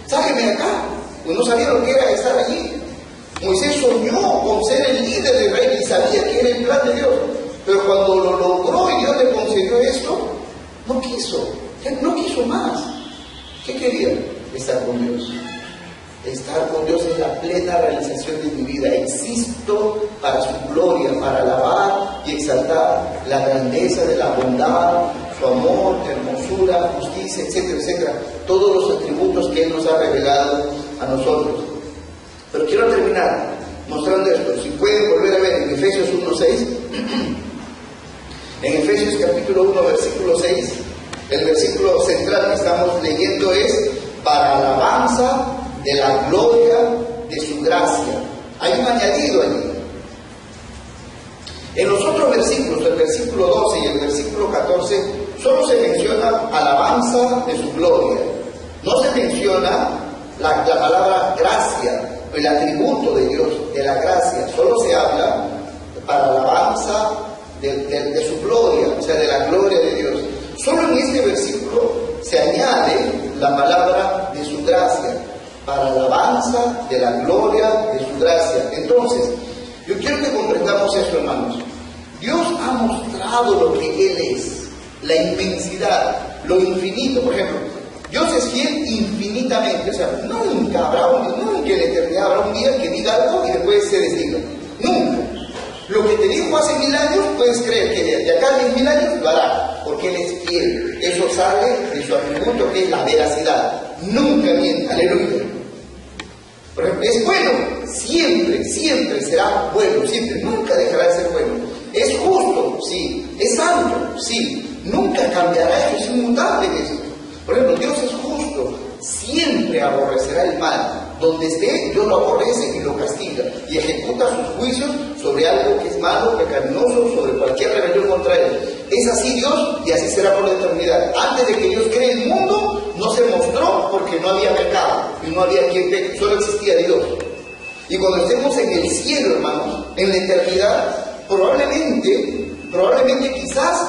sáquenme de acá. Pues no sabía lo que era estar allí. Moisés soñó con ser el líder de Israel y sabía que era el plan de Dios. Pero cuando lo logró y Dios le concedió esto, no quiso más. ¿Qué quería? Estar con Dios. Estar con Dios es la plena realización de mi vida. Existo para su gloria, para alabar y exaltar la grandeza de la bondad, su amor, hermosura, justicia, etcétera, etcétera. Todos los atributos que Él nos ha revelado a nosotros. Pero quiero terminar mostrando esto. Si pueden volver a ver en Efesios 1:6. En Efesios capítulo 1, versículo 6, el versículo central que estamos leyendo es: para alabanza de la gloria de su gracia. Hay un añadido allí. En los otros versículos, el versículo 12 y el versículo 14, solo se menciona alabanza de su gloria. No se menciona la palabra gracia, el atributo de Dios, de la gracia. Solo se habla para alabanza de su gloria, o sea, de la gloria de Dios. Solo en este versículo se añade la palabra de su gracia, para alabanza de la gloria de su gracia. Entonces, yo quiero que comprendamos esto, hermanos. Dios ha mostrado lo que Él es, la inmensidad, lo infinito. Por ejemplo, Dios es fiel infinitamente. O sea, nunca en la eternidad habrá un día que diga algo y después se desdiga. Nunca. Lo que te dijo hace 1000 años, puedes creer que de acá a 10.000 años lo hará, porque Él es fiel. Eso sale de su atributo, que es la veracidad. Nunca miente. Aleluya. Por ejemplo, es bueno, siempre será bueno, siempre, nunca dejará de ser bueno. Es justo, sí. Es santo, sí. Nunca cambiará, eso es inmutable eso. Por ejemplo, Dios es justo, siempre aborrecerá el mal. Donde esté, Dios lo aborrece y lo castiga, y ejecuta sus juicios sobre algo que es malo, pecaminoso, sobre cualquier rebelión contra Él. Es así Dios, y así será por la eternidad. Antes de que Dios cree el mundo, no se mostró porque no había pecado, y no había quien peque, solo existía Dios. Y cuando estemos en el cielo, hermanos, en la eternidad, probablemente quizás,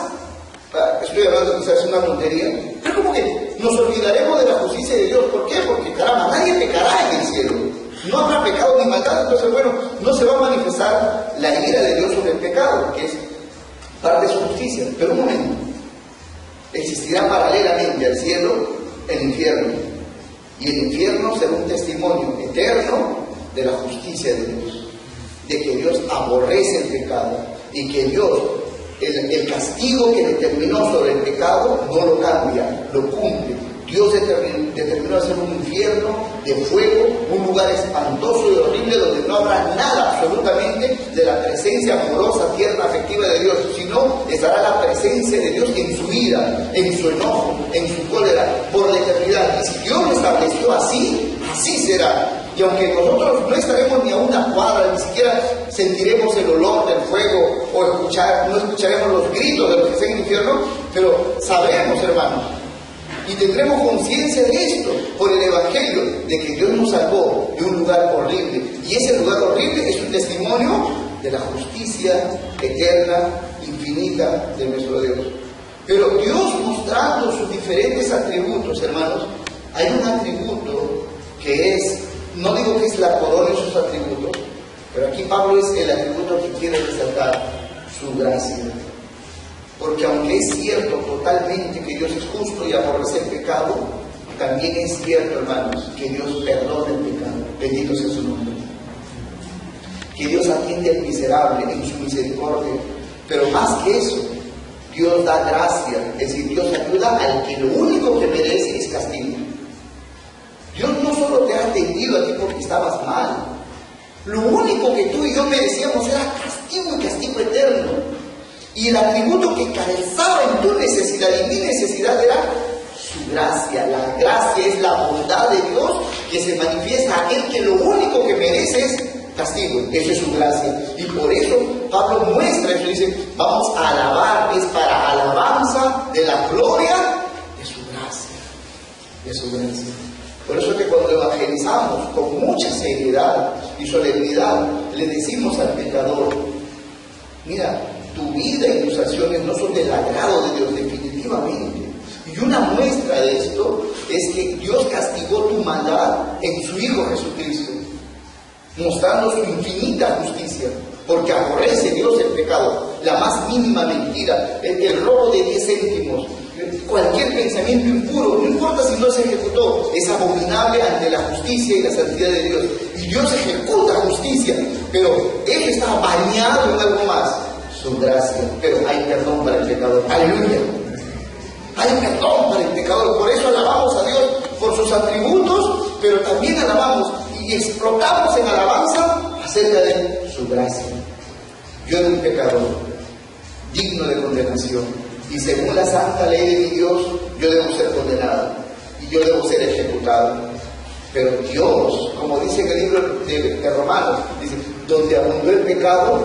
estoy hablando quizás una tontería, pero como que nos olvidaremos de la justicia de Dios. ¿Por qué? Porque caramba, nadie pecará en el cielo. No habrá pecado ni maldad. Entonces, bueno, no se va a manifestar la ira de Dios sobre el pecado, que es parte de su justicia. Pero un momento, existirá paralelamente al cielo el infierno. Y el infierno será un testimonio eterno de la justicia de Dios, de que Dios aborrece el pecado y que Dios, el castigo que determinó sobre el pecado, no lo cambia, lo cumple. Dios determinó hacer un infierno de fuego, un lugar espantoso y horrible donde no habrá nada absolutamente de la presencia amorosa, tierna, afectiva de Dios, sino estará la presencia de Dios en su ira, en su enojo, en su cólera, por la eternidad. Y si Dios lo estableció así, así será. Y aunque nosotros no estaremos ni a una cuadra, ni siquiera sentiremos el olor del fuego o no escucharemos los gritos de los que están en el infierno, pero sabremos, hermanos, y tendremos conciencia de esto por el Evangelio, de que Dios nos salvó de un lugar horrible. Y ese lugar horrible es un testimonio de la justicia eterna, infinita de nuestro Dios. Pero Dios, mostrando sus diferentes atributos, hermanos, hay un atributo que es, no digo que es la corona de sus atributos, pero aquí Pablo es el atributo que quiere resaltar, su gracia. Porque aunque es cierto totalmente que Dios es justo y aborrece el pecado, también es cierto, hermanos, que Dios perdona el pecado. Bendito sea su nombre. Que Dios atiende al miserable en su misericordia. Pero más que eso, Dios da gracia. Es decir, Dios ayuda al que lo único que merece es castigo. Dios no solo te ha atendido a ti porque estabas mal. Lo único que tú y yo merecíamos era castigo y castigo eterno. Y el atributo que calzaba en tu necesidad y mi necesidad era su gracia. La gracia es la bondad de Dios que se manifiesta a aquel que lo único que merece es castigo. Eso es su gracia. Y por eso Pablo muestra eso. Dice, vamos a alabar, es para alabanza de la gloria de su gracia. De su gracia. Por eso que cuando evangelizamos con mucha seriedad y solemnidad, le decimos al pecador, mira, tu vida y tus acciones no son del agrado de Dios, definitivamente. Y una muestra de esto es que Dios castigó tu maldad en su Hijo Jesucristo, mostrando su infinita justicia, porque aborrece Dios el pecado, la más mínima mentira, el robo de 10 céntimos, cualquier pensamiento impuro, no importa si no se ejecutó, es abominable ante la justicia y la santidad de Dios. Y Dios ejecuta justicia, pero Él está bañado en algo más. Su gracia, pero hay perdón para el pecador. Aleluya. Hay perdón para el pecador. Por eso alabamos a Dios por sus atributos, pero también alabamos y explotamos en alabanza acerca de su gracia. Yo era un pecador, digno de condenación, y según la santa ley de mi Dios, yo debo ser condenado y yo debo ser ejecutado. Pero Dios, como dice en el libro de Romanos, dice, donde abundó el pecado,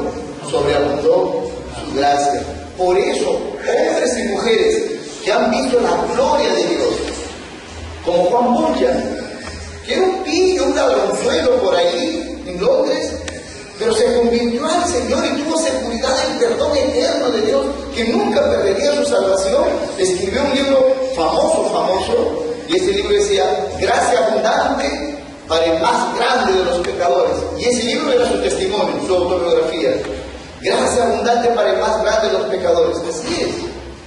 sobreabundó su gracia. Por eso, hombres y mujeres que han visto la gloria de Dios, como Juan Bunyan, que era un pillo, un ladronzuelo por ahí en Londres, pero se convirtió al Señor y tuvo seguridad del perdón eterno de Dios, que nunca perdería su salvación. Escribió un libro famoso, y ese libro decía, gracia abundante para el más grande de los pecadores. Y ese libro era su testimonio, su autobiografía. Gracia abundante para el más grande de los pecadores. Así es.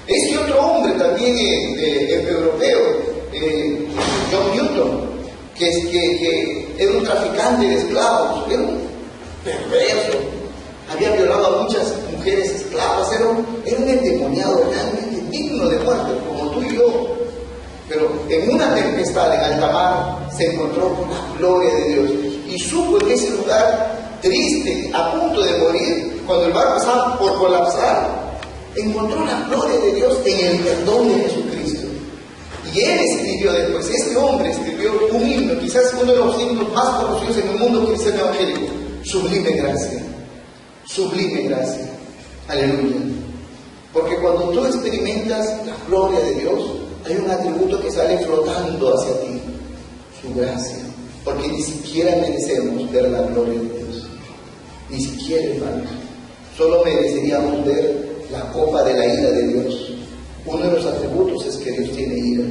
Este otro hombre también europeo, John Newton, que era un traficante de esclavos, era un perverso, había violado a muchas mujeres esclavas, era un endemoniado realmente digno de muerte, como tú y yo. Pero en una tempestad en alta mar se encontró con la gloria de Dios y supo en ese lugar triste, a punto de morir, cuando el barco estaba por colapsar, encontró la gloria de Dios en el perdón de Jesucristo. Y él escribió después, este hombre escribió un himno, quizás uno de los himnos más conocidos en el mundo cristiano evangélico, Sublime Gracia. Sublime Gracia. Aleluya. Porque cuando tú experimentas la gloria de Dios, hay un atributo que sale flotando hacia ti, su gracia. Porque ni siquiera merecemos ver la gloria de Dios. Ni siquiera, hermanos. Solo mereceríamos ver la copa de la ira de Dios. Uno de los atributos es que Dios tiene ira.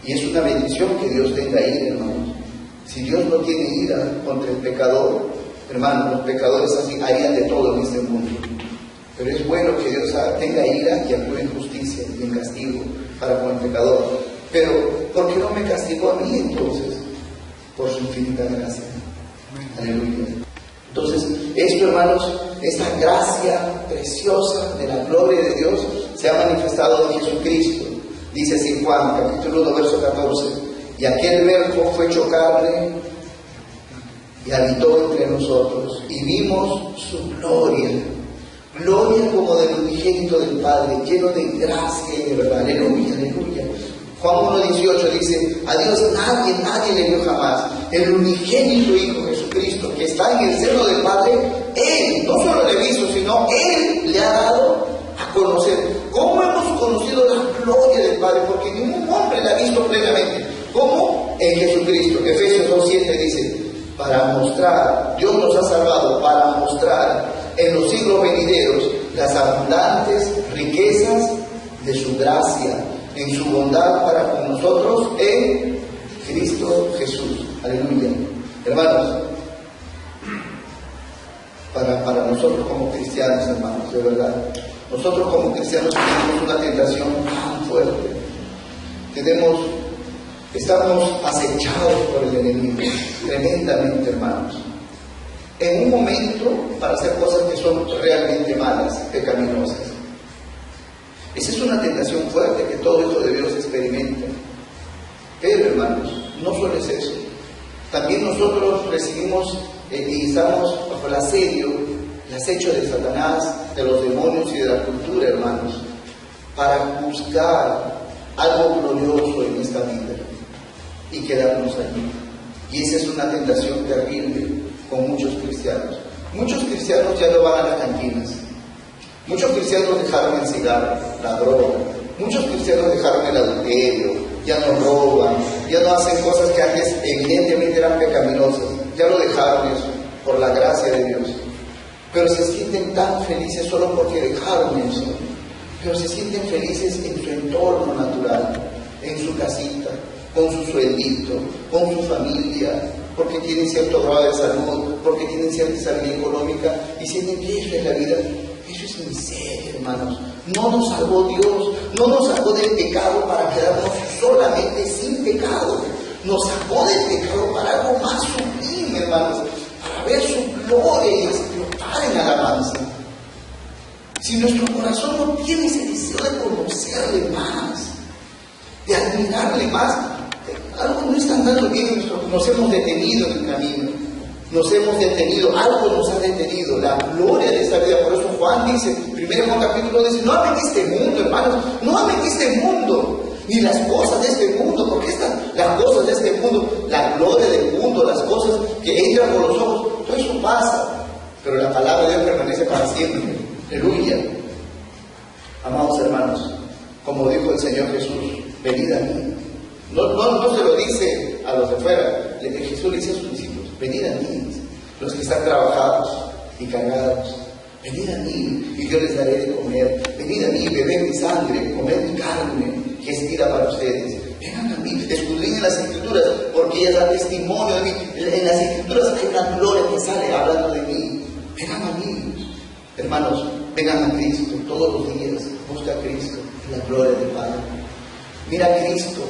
Y es una bendición que Dios tenga ira, hermanos. Si Dios no tiene ira contra el pecador, hermanos, los pecadores así harían de todo en este mundo. Pero es bueno que Dios tenga ira y actúe en justicia y en castigo para con el pecador. Pero, ¿por qué no me castigó a mí entonces? Por su infinita gracia. Aleluya. Entonces, esto, hermanos, esta gracia preciosa de la gloria de Dios se ha manifestado en Jesucristo. Dice así Juan, capítulo 1, verso 14, y aquel verbo fue hecho carne y habitó entre nosotros, y vimos su gloria, gloria como del unigénito del Padre, lleno de gracia y de verdad. Aleluya, aleluya. Juan 1:18 dice, a Dios nadie le vio jamás. El unigénito Hijo Jesucristo, que está en el seno del Padre, Él no solo le hizo, sino Él le ha dado a conocer. ¿Cómo hemos conocido la gloria del Padre? Porque ningún hombre la ha visto plenamente. ¿Cómo? En Jesucristo. Efesios 2:7 dice, para mostrar, Dios nos ha salvado para mostrar en los siglos venideros las abundantes riquezas de su gracia, en su bondad para con nosotros en Cristo Jesús. Aleluya. Hermanos, para nosotros como cristianos, hermanos, de verdad, nosotros como cristianos tenemos una tentación tan fuerte. Estamos acechados por el enemigo, tremendamente, hermanos. En un momento, para hacer cosas que son realmente malas, pecaminosas. Esa es una tentación fuerte que todo hijo de Dios experimenta. Pero, hermanos, no solo es eso. También nosotros recibimos y estamos bajo el acecho de Satanás, de los demonios y de la cultura, hermanos, para buscar algo glorioso en esta vida y quedarnos allí. Y esa es una tentación terrible con muchos cristianos. Muchos cristianos ya no van a las cantinas. Muchos cristianos dejaron el cigarro, la droga. Muchos cristianos dejaron el adulterio, ya no roban, ya no hacen cosas que antes evidentemente eran pecaminosas. Ya lo dejaron eso, por la gracia de Dios. Pero se sienten tan felices solo porque dejaron eso. Pero se sienten felices en su entorno natural, en su casita, con su sueldito, con su familia, porque tienen cierto grado de salud, porque tienen cierta estabilidad económica y sienten que eso es la vida. Eso es miseria, hermanos. No nos salvó Dios, no nos sacó del pecado para quedarnos solamente sin pecado. Nos sacó del pecado para algo más sublime, hermanos, para ver su gloria y explotar en alabanza. Si nuestro corazón no tiene ese deseo de conocerle más, de admirarle más, algo no está andando bien, nos hemos detenido en el camino, nos hemos detenido, algo nos ha detenido, la gloria de esta vida. Por eso Juan dice, 1 Juan capítulo dice, no amen este mundo, hermanos, no amen este mundo, ni las cosas de este mundo, porque las cosas de este mundo, la gloria del mundo, las cosas que entran por los ojos, todo eso pasa, pero la palabra de Dios permanece para siempre. Aleluya. Amados hermanos, como dijo el Señor Jesús, venid a mí. No se lo dice a los de fuera, Jesús le dice a sus discípulos, venid a mí, los que están trabajados y cargados, venid a mí y yo les daré de comer, venid a mí, bebed mi sangre, comed mi carne, que es vida para ustedes. Vengan a mí, escudriñen las Escrituras, porque ellas dan testimonio de mí. En las Escrituras hay una gloria que sale hablando de mí. Vengan a mí, hermanos, vengan a Cristo todos los días, busca a Cristo, la gloria del Padre. Mira a Cristo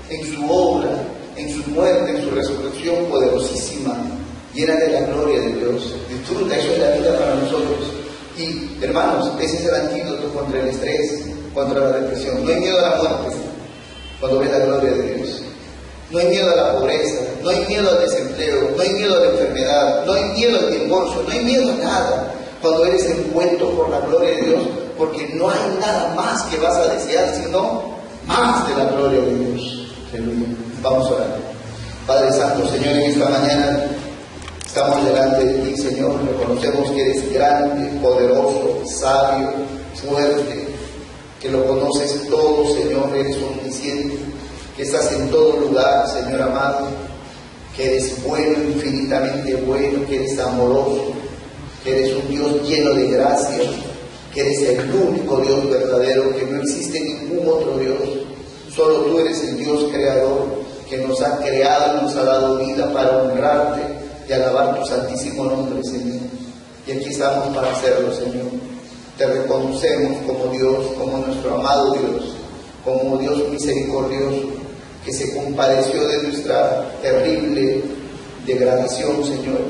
en su obra, en su muerte, en su resurrección poderosísima, llena de la gloria de Dios. Disfruta, eso es la vida para nosotros. Y hermanos, ese es el antídoto contra el estrés, contra la depresión. No hay miedo a la muerte cuando ves la gloria de Dios. No hay miedo a la pobreza, no hay miedo al desempleo, no hay miedo a la enfermedad, no hay miedo al divorcio, no hay miedo a nada cuando eres envuelto por la gloria de Dios, porque no hay nada más que vas a desear, sino más de la gloria de Dios. Aleluya. Vamos a orar. Padre Santo, Señor, en esta mañana estamos delante de ti, Señor. Reconocemos que eres grande, poderoso, sabio, fuerte, que lo conoces todo, Señor. Eres omnisciente, que estás en todo lugar, Señor amado, que eres bueno, infinitamente bueno, que eres amoroso, que eres un Dios lleno de gracia, que eres el único Dios verdadero, que no existe ningún otro Dios. Solo tú eres el Dios creador, que nos ha creado y nos ha dado vida para honrarte y alabar tu santísimo nombre, Señor. Y aquí estamos para hacerlo, Señor. Te reconocemos como Dios, como nuestro amado Dios, como Dios misericordioso, que se compadeció de nuestra terrible degradación, Señor.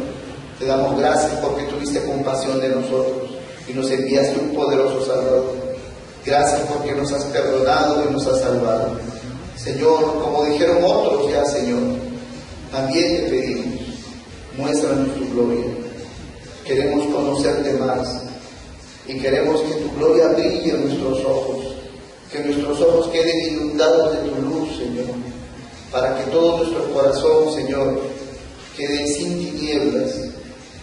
Te damos gracias porque tuviste compasión de nosotros y nos enviaste un poderoso Salvador. Gracias porque nos has perdonado y nos has salvado. Señor, como dijeron otros ya, Señor, también te pedimos, muéstranos tu gloria. Queremos conocerte más y queremos que tu gloria brille en nuestros ojos, que nuestros ojos queden inundados de tu luz, Señor, para que todo nuestro corazón, Señor, quede sin tinieblas,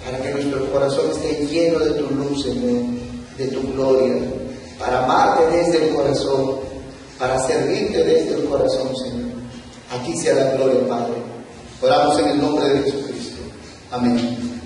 para que nuestro corazón esté lleno de tu luz, Señor, de tu gloria, para amarte desde el corazón, para servirte desde el corazón, Señor. Aquí sea la gloria, Padre. Oramos en el nombre de Jesucristo. Amén.